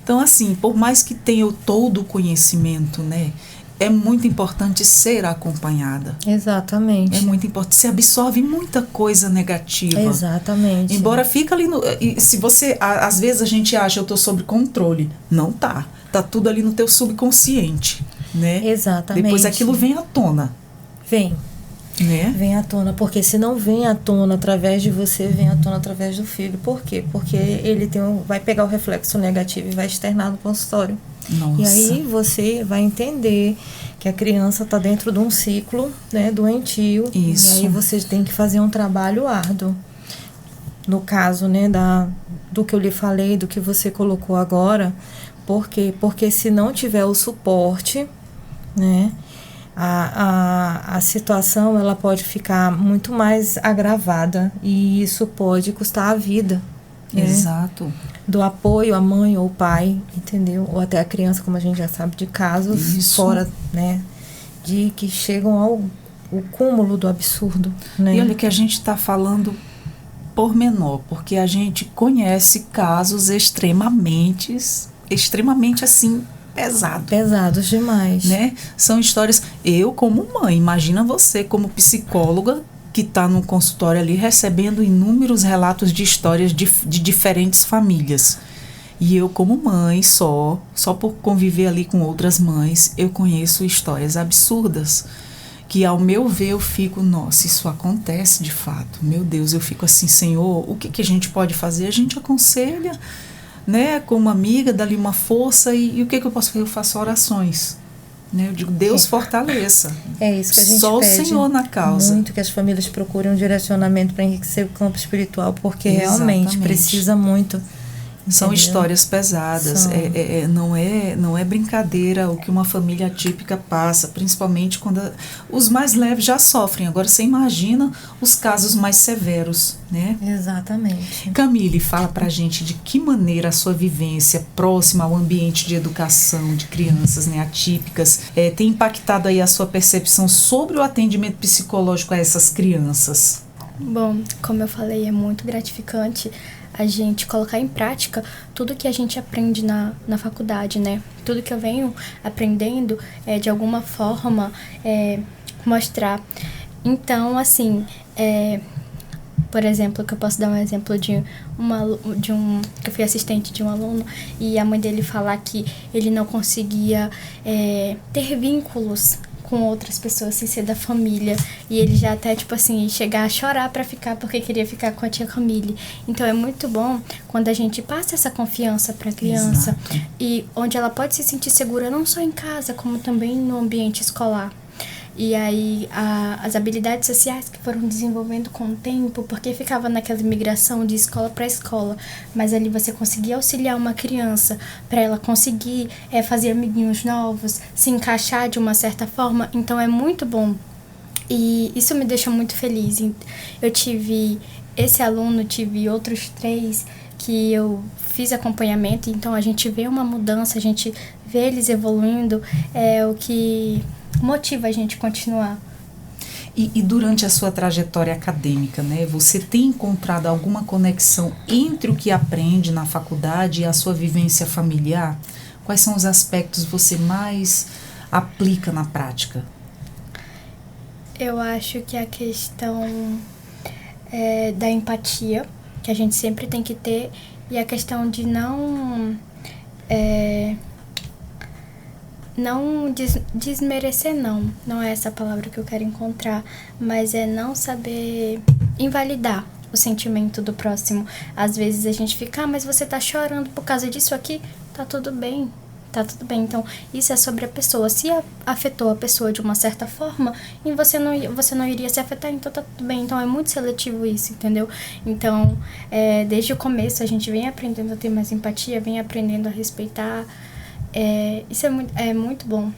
Então assim, por mais que tenha todo o conhecimento, né? É muito importante ser acompanhada. Exatamente. É muito importante. Você absorve muita coisa negativa. Exatamente. Embora fica ali no... Se você... Às vezes a gente acha eu estou sob controle. Não tá. Tá tudo ali no teu subconsciente, né? Exatamente. Depois aquilo vem à tona. Vem. Né? Vem à tona. Porque se não vem à tona através de você, vem à tona através do filho. Por quê? Porque ele vai pegar o reflexo negativo e vai externar no consultório. Nossa. E aí você vai entender que a criança está dentro de um ciclo, né, doentio. Isso. E aí você tem que fazer um trabalho árduo. No caso, né, do que eu lhe falei, do que você colocou agora. Por quê? Porque se não tiver o suporte, né, a situação ela pode ficar muito mais agravada. E isso pode custar a vida. Né? Exato. Do apoio à mãe ou pai, entendeu? Ou até a criança, como a gente já sabe de casos Isso. fora, né? De que chegam ao cúmulo do absurdo, né? E olha que a gente está falando por menor, porque a gente conhece casos extremamente assim, Pesados demais. né? São histórias... Eu como mãe, imagina você como psicóloga que está no consultório ali recebendo inúmeros relatos de histórias de diferentes famílias. E eu como mãe, só por conviver ali com outras mães, eu conheço histórias absurdas. Que ao meu ver eu fico, nossa, isso acontece de fato. Meu Deus, eu fico assim, Senhor, o que a gente pode fazer? A gente aconselha, né, com uma amiga, dá-lhe uma força e o que eu posso fazer? Eu faço orações. Né? Eu digo, Deus fortaleça. É isso que a gente Só pede. o Senhor na causa. Muito que as famílias procurem um direcionamento para enriquecer o campo espiritual, porque realmente Exatamente. precisa muito. São Entendeu? histórias pesadas. São. Não é brincadeira o que uma família atípica passa, principalmente quando os mais leves já sofrem. Agora você imagina os casos mais severos, né? Exatamente. Camille, fala pra gente de que maneira a sua vivência próxima ao ambiente de educação de crianças, né, atípicas tem impactado aí a sua percepção sobre o atendimento psicológico a essas crianças. Bom, como eu falei, é muito gratificante a gente colocar em prática tudo que a gente aprende na faculdade, né? Tudo que eu venho aprendendo de alguma forma mostrar. Então, assim, por exemplo, que eu posso dar um exemplo que eu fui assistente de um aluno e a mãe dele falar que ele não conseguia ter vínculos com outras pessoas sem ser da família, e ele já até, tipo assim, chegar a chorar pra ficar porque queria ficar com a tia Camille. Então é muito bom quando a gente passa essa confiança pra criança. Exato. E onde ela pode se sentir segura não só em casa, como também no ambiente escolar. E aí as habilidades sociais que foram desenvolvendo com o tempo, porque ficava naquela migração de escola para escola, mas ali você conseguia auxiliar uma criança para ela conseguir fazer amiguinhos novos, se encaixar de uma certa forma, então é muito bom. E isso me deixa muito feliz. Eu tive esse aluno, tive outros 3 que eu fiz acompanhamento, então a gente vê uma mudança, a gente vê eles evoluindo, é o que motiva a gente a continuar. E durante a sua trajetória acadêmica, né, você tem encontrado alguma conexão entre o que aprende na faculdade e a sua vivência familiar? Quais são os aspectos que você mais aplica na prática? Eu acho que a questão da empatia, que a gente sempre tem que ter, e a questão de não desmerecer, não é essa palavra que eu quero encontrar, mas é não saber invalidar o sentimento do próximo. Às vezes a gente fica, mas você tá chorando por causa disso aqui, tá tudo bem. Tá tudo bem, então isso é sobre a pessoa. Se afetou a pessoa de uma certa forma, e você não iria se afetar, então tá tudo bem. Então é muito seletivo isso, entendeu? Então, desde o começo a gente vem aprendendo a ter mais empatia, vem aprendendo a respeitar. Isso é muito bom.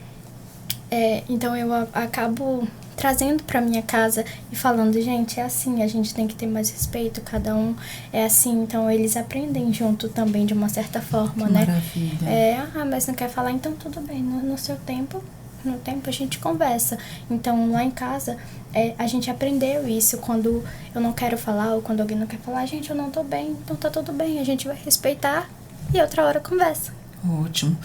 Então eu acabo trazendo para minha casa e falando, gente, é assim, a gente tem que ter mais respeito, cada um é assim, então eles aprendem junto também de uma certa forma, que né? Maravilha. Mas não quer falar, então tudo bem, no seu tempo, a gente conversa. Então lá em casa a gente aprendeu isso, quando eu não quero falar ou quando alguém não quer falar, gente, eu não tô bem, então tá tudo bem, a gente vai respeitar e outra hora conversa. Ótimo.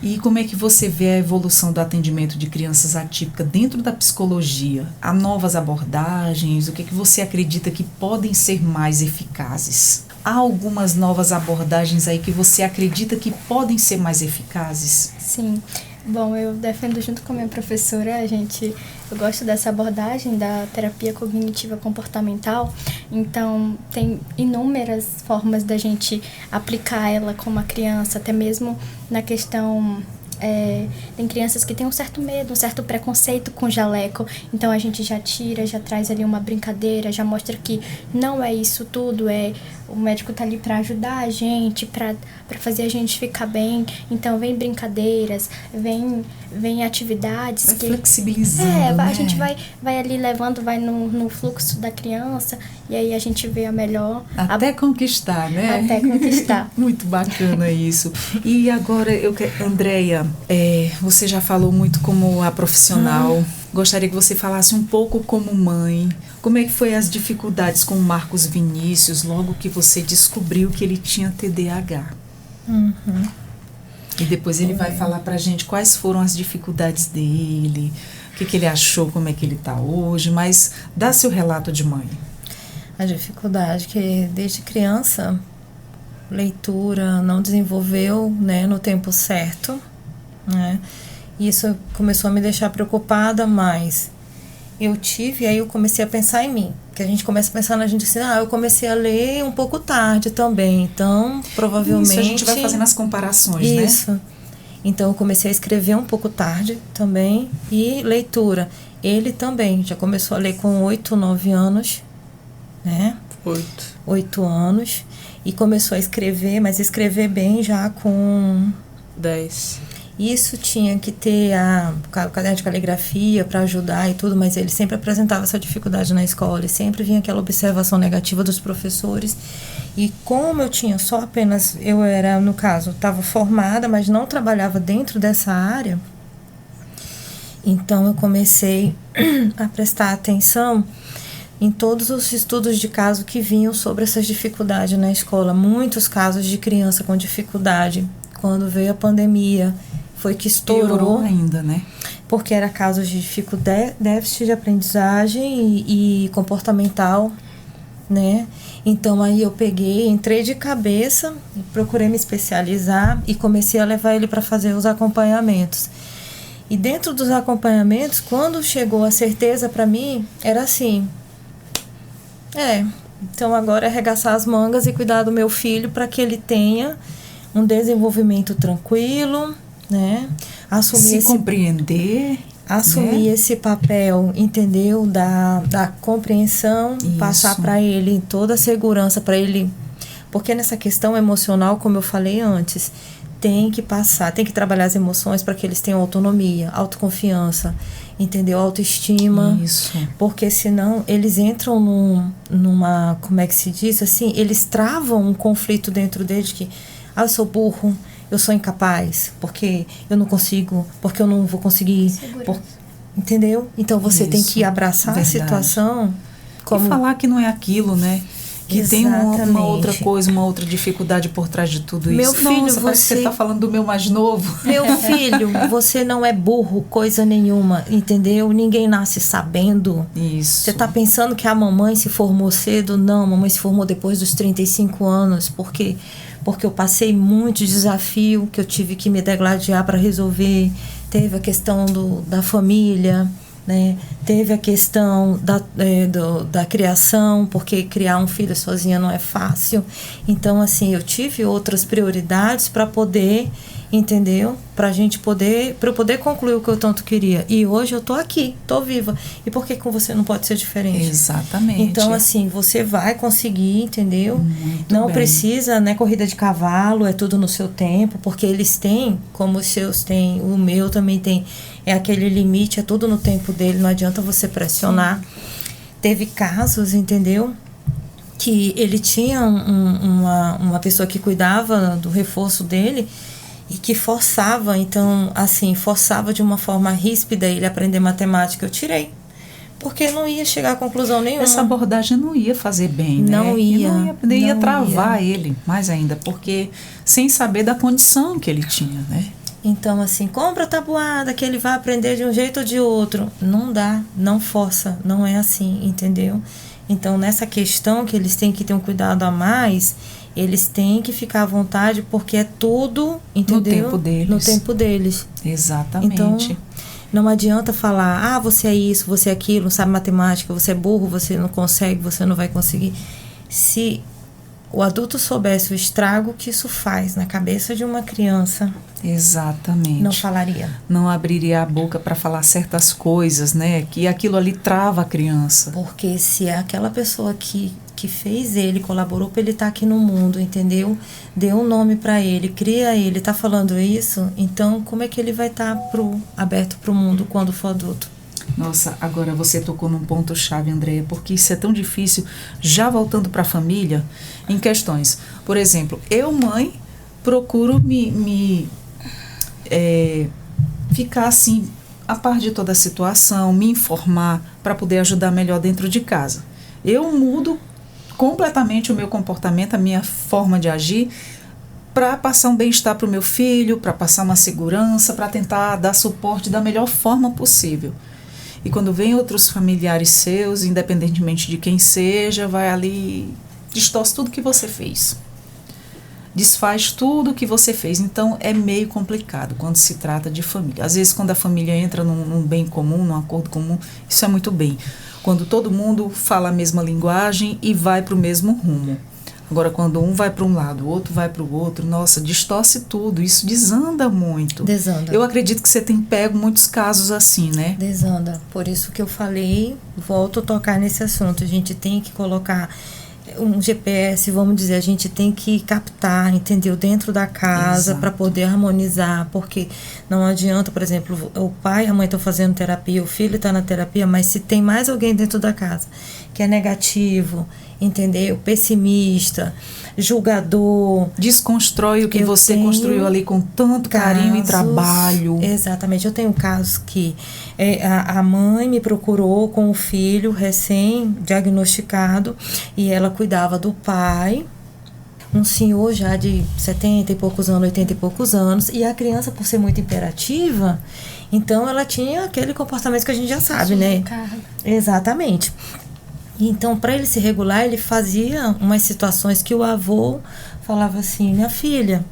E como é que você vê a evolução do atendimento de crianças atípicas dentro da psicologia? Há novas abordagens? O que é que você acredita que podem ser mais eficazes? Há algumas novas abordagens aí que você acredita que podem ser mais eficazes? Sim. Bom, eu defendo junto com a minha professora, eu gosto dessa abordagem da terapia cognitiva comportamental, então tem inúmeras formas da gente aplicar ela com uma criança, até mesmo na questão... tem crianças que têm um certo medo, um certo preconceito com jaleco, então a gente já tira, já traz ali uma brincadeira, já mostra que não é isso tudo, o médico tá ali para ajudar a gente, para fazer a gente ficar bem, então vem brincadeiras, vem atividades vai que... flexibilizando, né? A gente vai ali levando, vai no fluxo da criança, e aí a gente vê a melhor... Até conquistar, né? Até conquistar. Muito bacana isso. E agora, Andréia, você já falou muito como a profissional. Gostaria que você falasse um pouco como mãe. Como é que foi as dificuldades com o Marcos Vinícius logo que você descobriu que ele tinha TDAH? E depois ele vai falar pra gente quais foram as dificuldades dele, o que ele achou, como é que ele tá hoje, mas dá seu relato de mãe. A dificuldade que desde criança, leitura não desenvolveu, né, no tempo certo, né? Isso começou a me deixar preocupada, mas aí eu comecei a pensar em mim, que a gente começa a pensar na gente assim, eu comecei a ler um pouco tarde também, então provavelmente... Isso, a gente vai fazendo as comparações, né? Isso. Então eu comecei a escrever um pouco tarde também, e leitura. Ele também já começou a ler com 8, 9 anos, né? 8 anos, e começou a escrever, mas escrever bem já com... 10. Isso tinha que ter o caderno de caligrafia para ajudar e tudo, mas ele sempre apresentava essa dificuldade na escola e sempre vinha aquela observação negativa dos professores. E como eu tinha eu era, no caso, estava formada, mas não trabalhava dentro dessa área, então eu comecei a prestar atenção em todos os estudos de caso que vinham sobre essas dificuldades na escola. Muitos casos de criança com dificuldade. Quando veio a pandemia, foi que estourou. Piorou ainda, né? Porque era casos de déficit de aprendizagem e comportamental, né? Então aí eu entrei de cabeça, procurei me especializar e comecei a levar ele para fazer os acompanhamentos. E dentro dos acompanhamentos, quando chegou a certeza para mim, era assim... então agora é arregaçar as mangas e cuidar do meu filho para que ele tenha um desenvolvimento tranquilo, né? Compreender. Assumir esse papel, entendeu? Da compreensão, Isso. Passar para ele toda a segurança para ele. Porque nessa questão emocional, como eu falei antes, tem que passar, tem que trabalhar as emoções para que eles tenham autonomia, autoconfiança, entendeu? Autoestima. Isso. Porque senão eles entram numa, como é que se diz assim, eles travam um conflito dentro deles que, eu sou burro, eu sou incapaz, porque eu não consigo, porque eu não vou conseguir, entendeu? Então você tem que abraçar verdade. A situação como... E falar que não é aquilo, né? Que Exatamente. tem uma outra coisa, uma outra dificuldade por trás de tudo isso. Meu filho, Nossa, parece que você tá falando do meu mais novo. Meu filho, você não é burro, coisa nenhuma, entendeu? Ninguém nasce sabendo. Isso. Você tá pensando que a mamãe se formou cedo? Não, a mamãe se formou depois dos 35 anos. Por quê? Porque eu passei muito desafio que eu tive que me degladiar para resolver. Teve a questão da família, né? Teve a questão da criação, porque criar um filho sozinha não é fácil. Então, assim, eu tive outras prioridades para poder, entendeu? Para eu poder concluir o que eu tanto queria. E hoje eu tô aqui, tô viva. E por que com você não pode ser diferente? Exatamente. Então, assim, você vai conseguir, entendeu? Muito não bem. precisa, né, corrida de cavalo, é tudo no seu tempo, porque eles têm, como os seus têm, o meu também tem, é aquele limite, é tudo no tempo dele, não adianta você pressionar. Teve casos, entendeu? Que ele tinha uma pessoa que cuidava do reforço dele e que forçava, então, assim, forçava de uma forma ríspida ele aprender matemática. Eu tirei, porque não ia chegar a conclusão nenhuma. Essa abordagem não ia fazer bem, né? Não ia. Ia travar ele mais ainda, porque sem saber da condição que ele tinha, né? Então, assim, compra a tabuada que ele vai aprender de um jeito ou de outro. Não dá, não força, não é assim, entendeu? Então, nessa questão que eles têm que ter um cuidado a mais, eles têm que ficar à vontade, porque é tudo, entendeu? No tempo deles. No tempo deles. Exatamente. Então, não adianta falar, você é isso, você é aquilo, não sabe matemática, você é burro, você não consegue, você não vai conseguir. Se o adulto soubesse o estrago que isso faz na cabeça de uma criança, exatamente, não falaria. Não abriria a boca para falar certas coisas, né? Que aquilo ali trava a criança. Porque se é aquela pessoa que fez ele, colaborou para ele estar aqui no mundo, entendeu? Deu um nome para ele, cria ele, tá falando isso, então como é que ele vai estar aberto para o mundo quando for adulto? Nossa, agora você tocou num ponto-chave, Andréia, porque isso é tão difícil, já voltando para a família, em questões. Por exemplo, eu, mãe, procuro ficar assim, a par de toda a situação, me informar para poder ajudar melhor dentro de casa. Eu mudo completamente o meu comportamento, a minha forma de agir, para passar um bem-estar para o meu filho, para passar uma segurança, para tentar dar suporte da melhor forma possível. E quando vem outros familiares seus, independentemente de quem seja, vai ali, distorce tudo que você fez. Desfaz tudo que você fez. Então, é meio complicado quando se trata de família. Às vezes, quando a família entra num bem comum, num acordo comum, isso é muito bem. Quando todo mundo fala a mesma linguagem e vai para o mesmo rumo. Agora, quando um vai para um lado, o outro vai para o outro, nossa, distorce tudo, isso desanda muito. Desanda. Eu acredito que você tem pego muitos casos assim, né? Desanda. Por isso que eu falei, volto a tocar nesse assunto. A gente tem que colocar um GPS, vamos dizer, a gente tem que captar, entendeu? Dentro da casa para poder harmonizar, porque não adianta, por exemplo, o pai e a mãe estão fazendo terapia, o filho está na terapia, mas se tem mais alguém dentro da casa que é negativo, entendeu? Pessimista, julgador. Desconstrói o que você construiu ali com tanto carinho e trabalho. Exatamente. Eu tenho casos que a mãe me procurou com o filho recém-diagnosticado e ela cuidava do pai, um senhor já de 70 e poucos anos, 80 e poucos anos, e a criança, por ser muito imperativa, então ela tinha aquele comportamento que a gente já sabe, né? Exatamente. Então, para ele se regular, ele fazia umas situações que o avô falava assim, minha filha,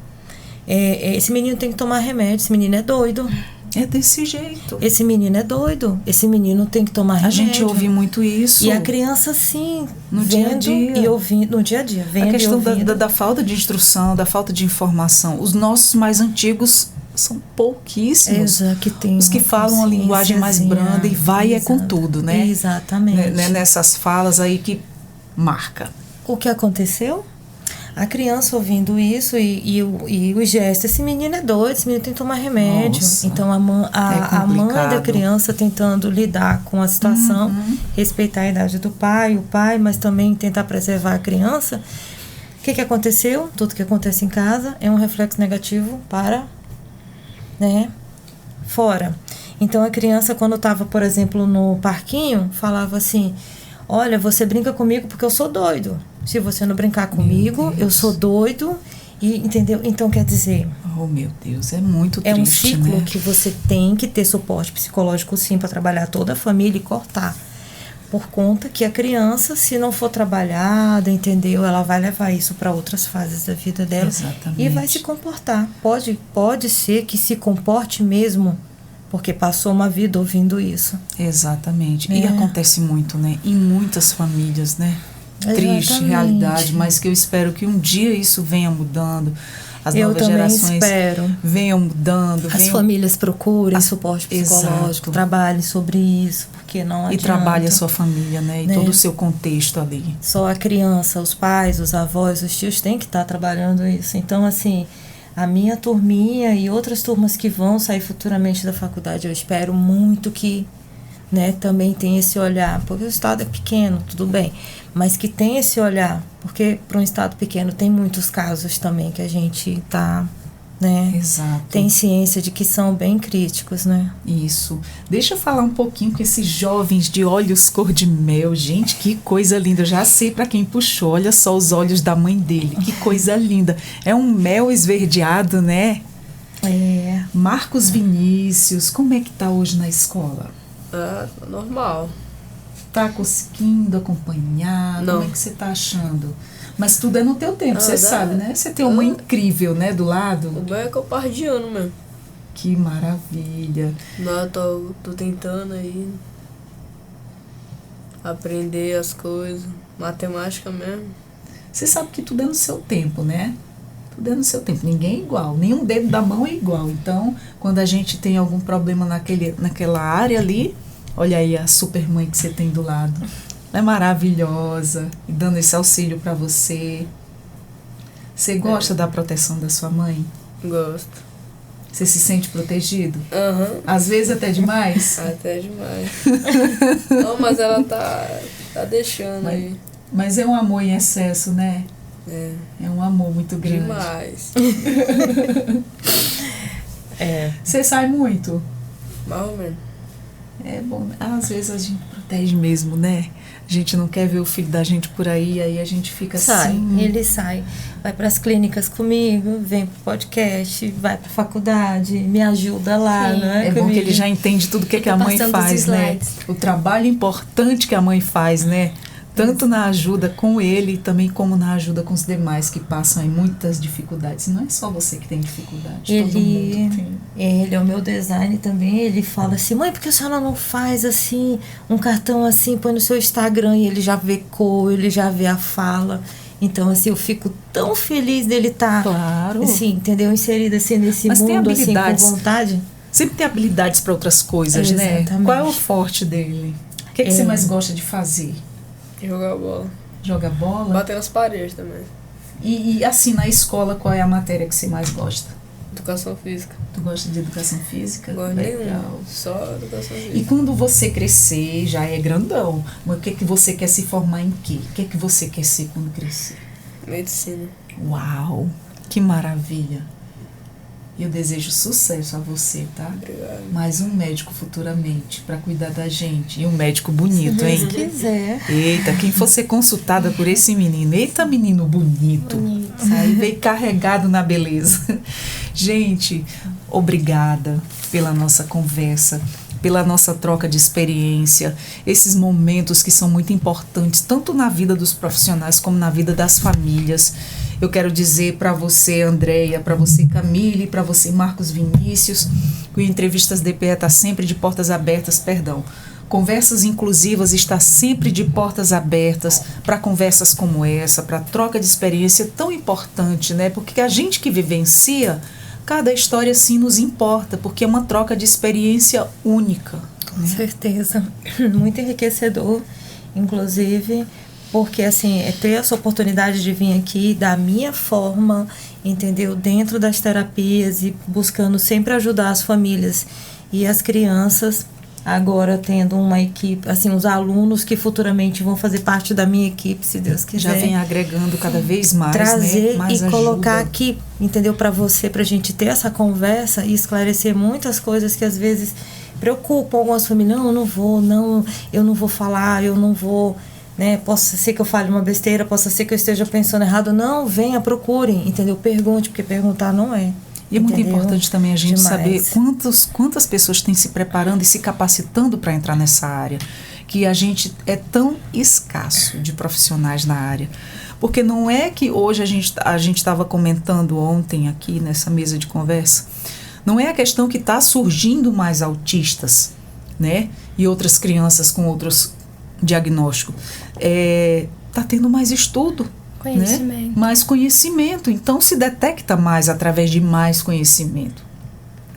esse menino tem que tomar remédio, esse menino é doido. É desse jeito. Esse menino é doido, esse menino tem que tomar remédio. A gente ouve muito isso. E a criança, sim, no vendo dia a dia. E ouvindo, no dia a dia, vendo a questão e ouvindo. da falta de instrução, da falta de informação. Os nossos mais antigos são pouquíssimos. Que tem os que falam a linguagem mais branda e vai com tudo, né? Exatamente. Nessas falas aí que marca. O que aconteceu? A criança ouvindo isso e o gesto, esse menino é doido, esse menino tem que tomar remédio. Nossa, então a mãe da criança tentando lidar com a situação, respeitar a idade do pai, o pai, mas também tentar preservar a criança. O que aconteceu? Tudo que acontece em casa é um reflexo negativo para, né, fora. Então a criança, quando estava, por exemplo, no parquinho, falava assim: olha, você brinca comigo porque eu sou doido. Se você não brincar comigo, eu sou doido. E, entendeu? Então, quer dizer... Oh, meu Deus, é muito triste, é um ciclo, né? que você tem que ter suporte psicológico, sim, para trabalhar toda a família e cortar. Por conta que a criança, se não for trabalhada, entendeu? Ela vai levar isso para outras fases da vida dela. Exatamente. E vai se comportar. Pode ser que se comporte mesmo, porque passou uma vida ouvindo isso. Exatamente. E acontece muito, né? Em muitas famílias, né? Triste Exatamente. realidade, mas que eu espero que um dia isso venha mudando. As Eu novas também gerações espero. venham mudando. As famílias procurem suporte psicológico, Exato. trabalhem sobre isso, porque não adianta. E trabalhe a sua família, né? E todo o seu contexto ali. Só a criança, os pais, os avós, os tios têm que estar trabalhando isso. Então, assim, a minha turminha e outras turmas que vão sair futuramente da faculdade, eu espero muito que, né, também tenha esse olhar, porque o estado é pequeno, tudo bem, mas que tenha esse olhar, porque para um estado pequeno tem muitos casos também que a gente tá, né, Exato. tem ciência de que são bem críticos, né? Isso. Deixa eu falar um pouquinho com esses jovens de olhos cor de mel. Gente, que coisa linda. Eu já sei para quem puxou. Olha só os olhos da mãe dele. Que coisa linda. É um mel esverdeado, né? É. Marcos Vinícius, como é que tá hoje na escola? Ah, normal. Tá conseguindo acompanhar? Não. Como é que você tá achando? Mas tudo é no teu tempo, você dá. sabe, né? Você tem uma mãe incrível, né, do lado. O bom é que eu paro de ano mesmo. Que maravilha. Não, eu tô tentando aí aprender as coisas. Matemática mesmo. Você sabe que tudo é no seu tempo, né? Tudo é no seu tempo. Ninguém é igual. Nenhum dedo da mão é igual. Então, quando a gente tem algum problema naquela área ali, olha aí a super mãe que você tem do lado. Ela é maravilhosa. E dando esse auxílio para você. Você gosta da proteção da sua mãe? Gosto. Você se sente protegido? Aham. Às vezes até demais? Até demais. Não, mas ela tá deixando aí. Mas é um amor em excesso, né? É. É um amor muito grande. Demais. Você sai muito? Mais ou menos. É bom, às vezes a gente protege mesmo, né? A gente não quer ver o filho da gente por aí a gente fica Sai, assim. ele sai, vai para as clínicas comigo, vem pro podcast, vai para faculdade, me ajuda lá, Sim. né? É bom que ele já entende tudo que a mãe passando os faz, né? slides. O trabalho importante que a mãe faz, né? Tanto na ajuda com ele, também como na ajuda com os demais que passam em muitas dificuldades. Não é só você que tem dificuldade, todo mundo tem. Ele é o meu design também, ele fala assim: mãe, por que a senhora não faz assim, um cartão assim, põe no seu Instagram, e ele já vê cor, ele já vê a fala. Então, assim, eu fico tão feliz dele estar, Claro. assim, entendeu? Inserido assim nesse Mas tem mundo, assim, com habilidades. vontade. Sempre tem habilidades para outras coisas, né? Exatamente. Qual é o forte dele? O que você mais gosta de fazer? Jogar bola. Joga bola? Bater nas paredes também. E assim, na escola, qual é a matéria que você mais gosta? Educação física. Tu gosta de educação física? Gosto Legal. nenhum. Só educação física. E quando você crescer, já é grandão, mas o que é que você quer se formar em quê? O que é que você quer ser quando crescer? Medicina. Uau, que maravilha. E eu desejo sucesso a você, tá? Obrigado. Mais um médico futuramente para cuidar da gente. E um médico bonito, hein? Se quiser. Eita, quem for ser consultada por esse menino. Eita, menino bonito. Aí veio carregado na beleza. Gente, obrigada pela nossa conversa, pela nossa troca de experiência, esses momentos que são muito importantes, tanto na vida dos profissionais como na vida das famílias. Eu quero dizer para você, Andréia, para você, Camille, para você, Marcos Vinícius, que o Entrevistas DPE está sempre de portas abertas, Conversas Inclusivas está sempre de portas abertas para conversas como essa, para troca de experiência tão importante, né? Porque a gente que vivencia, cada história sim nos importa, porque é uma troca de experiência única. Com certeza. Muito enriquecedor, inclusive, porque assim, é ter essa oportunidade de vir aqui da minha forma, entendeu? Dentro das terapias e buscando sempre ajudar as famílias e as crianças. Agora tendo uma equipe, assim, os alunos que futuramente vão fazer parte da minha equipe, se Deus quiser. Já vem agregando cada vez mais, trazer, né? Mais e ajuda. colocar aqui, entendeu? Para você, pra gente ter essa conversa e esclarecer muitas coisas que às vezes preocupam algumas famílias. Não, eu não vou falar, eu não vou, né? Possa ser que eu fale uma besteira, possa ser que eu esteja pensando errado. Não, venha, procurem, entendeu? Pergunte, porque perguntar não é. E é muito importante também a gente saber Demais. quantas pessoas têm se preparando e se capacitando para entrar nessa área, que a gente é tão escasso de profissionais na área. Porque não é que hoje a gente estava comentando ontem aqui nessa mesa de conversa, não é a questão que está surgindo mais autistas, né? E outras crianças com outros diagnósticos. Está tendo mais estudo. Conhecimento. Né? Mais conhecimento. Então, se detecta mais através de mais conhecimento.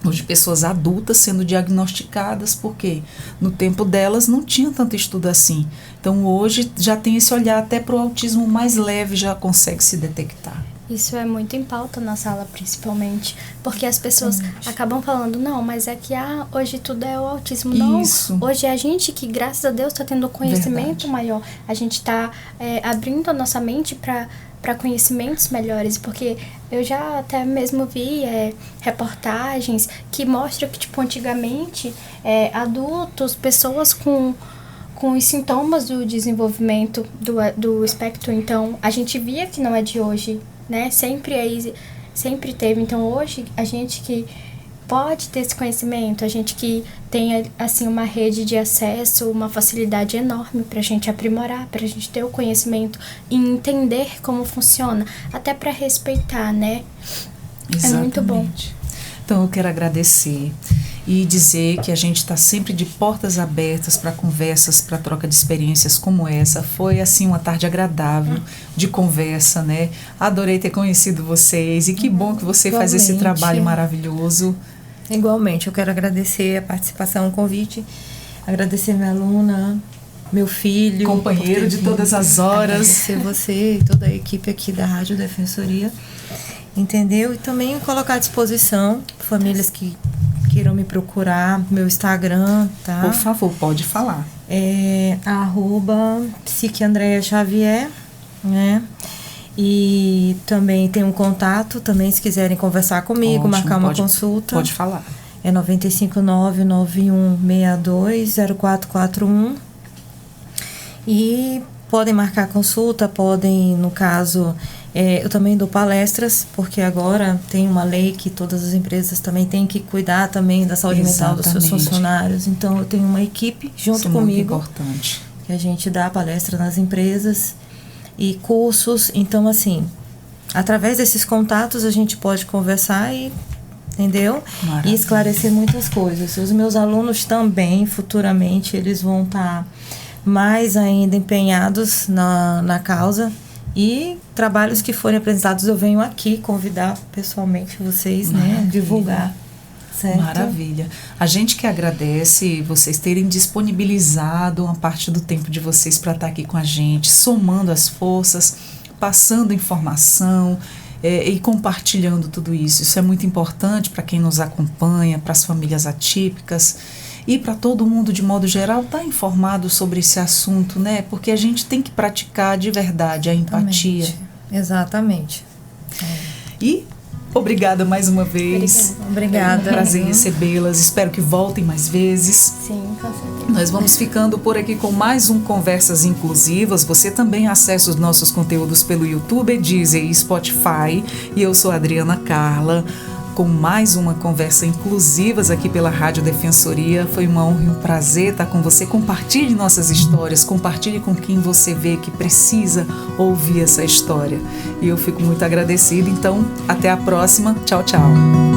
Hoje, pessoas adultas sendo diagnosticadas, porque no tempo delas não tinha tanto estudo assim. Então, hoje já tem esse olhar até para o autismo mais leve, já consegue se detectar. Isso é muito em pauta na sala, principalmente, porque as pessoas acabam falando, não, mas é que hoje tudo é o autismo. Isso. Não, hoje é a gente que, graças a Deus, está tendo conhecimento Verdade. maior. A gente está abrindo a nossa mente para conhecimentos melhores, porque eu já até mesmo vi reportagens que mostram que, tipo, antigamente, adultos, pessoas com os sintomas do desenvolvimento do espectro, então, a gente via que não é de hoje, né? Sempre teve. Então, hoje, a gente que pode ter esse conhecimento, a gente que tem, assim, uma rede de acesso, uma facilidade enorme pra gente aprimorar, pra gente ter o conhecimento e entender como funciona, até pra respeitar, né? Exatamente. É muito bom. Então, eu quero agradecer e dizer que a gente está sempre de portas abertas para conversas, para troca de experiências como essa. Foi, assim, uma tarde agradável de conversa, né? Adorei ter conhecido vocês e que bom que você faz esse trabalho maravilhoso. Igualmente, eu quero agradecer a participação, o convite, agradecer minha aluna, meu filho. Companheiro de todas as horas. Agradecer você e toda a equipe aqui da Rádio Defensoria, entendeu? E também colocar à disposição famílias que queiram me procurar, meu Instagram, tá? Por favor, pode falar. @psiqueandreaxavier, né? E também tem um contato, também se quiserem conversar comigo, Ótimo, marcar uma consulta. Pode falar. É 959-9162-0441. E podem marcar consulta, podem, no caso, eu também dou palestras, porque agora tem uma lei que todas as empresas também têm que cuidar também da saúde mental dos seus funcionários. Então, eu tenho uma equipe junto Isso comigo. É muito importante. Que a gente dá palestra nas empresas e cursos. Então, assim, através desses contatos a gente pode conversar e, entendeu? Maravilha. E esclarecer muitas coisas. Os meus alunos também, futuramente, eles vão estar mais ainda empenhados na causa. E trabalhos que forem apresentados, eu venho aqui convidar pessoalmente vocês, né? Divulgar. Certo? Maravilha. A gente que agradece vocês terem disponibilizado uma parte do tempo de vocês para estar aqui com a gente, somando as forças, passando informação e compartilhando tudo isso. Isso é muito importante para quem nos acompanha, para as famílias atípicas e para todo mundo de modo geral estar informado sobre esse assunto, né? Porque a gente tem que praticar de verdade a empatia. Exatamente. E obrigada mais uma vez. Obrigada. É um prazer recebê-las. Espero que voltem mais vezes. Sim, com certeza. Nós vamos ficando por aqui com mais um Conversas Inclusivas. Você também acessa os nossos conteúdos pelo YouTube, Deezer e Spotify. E eu sou a Adriana Carla, com mais uma Conversa Inclusivas aqui pela Rádio Defensoria. Foi uma honra e um prazer estar com você. Compartilhe nossas histórias, compartilhe com quem você vê que precisa ouvir essa história. E eu fico muito agradecida. Então, até a próxima. Tchau, tchau.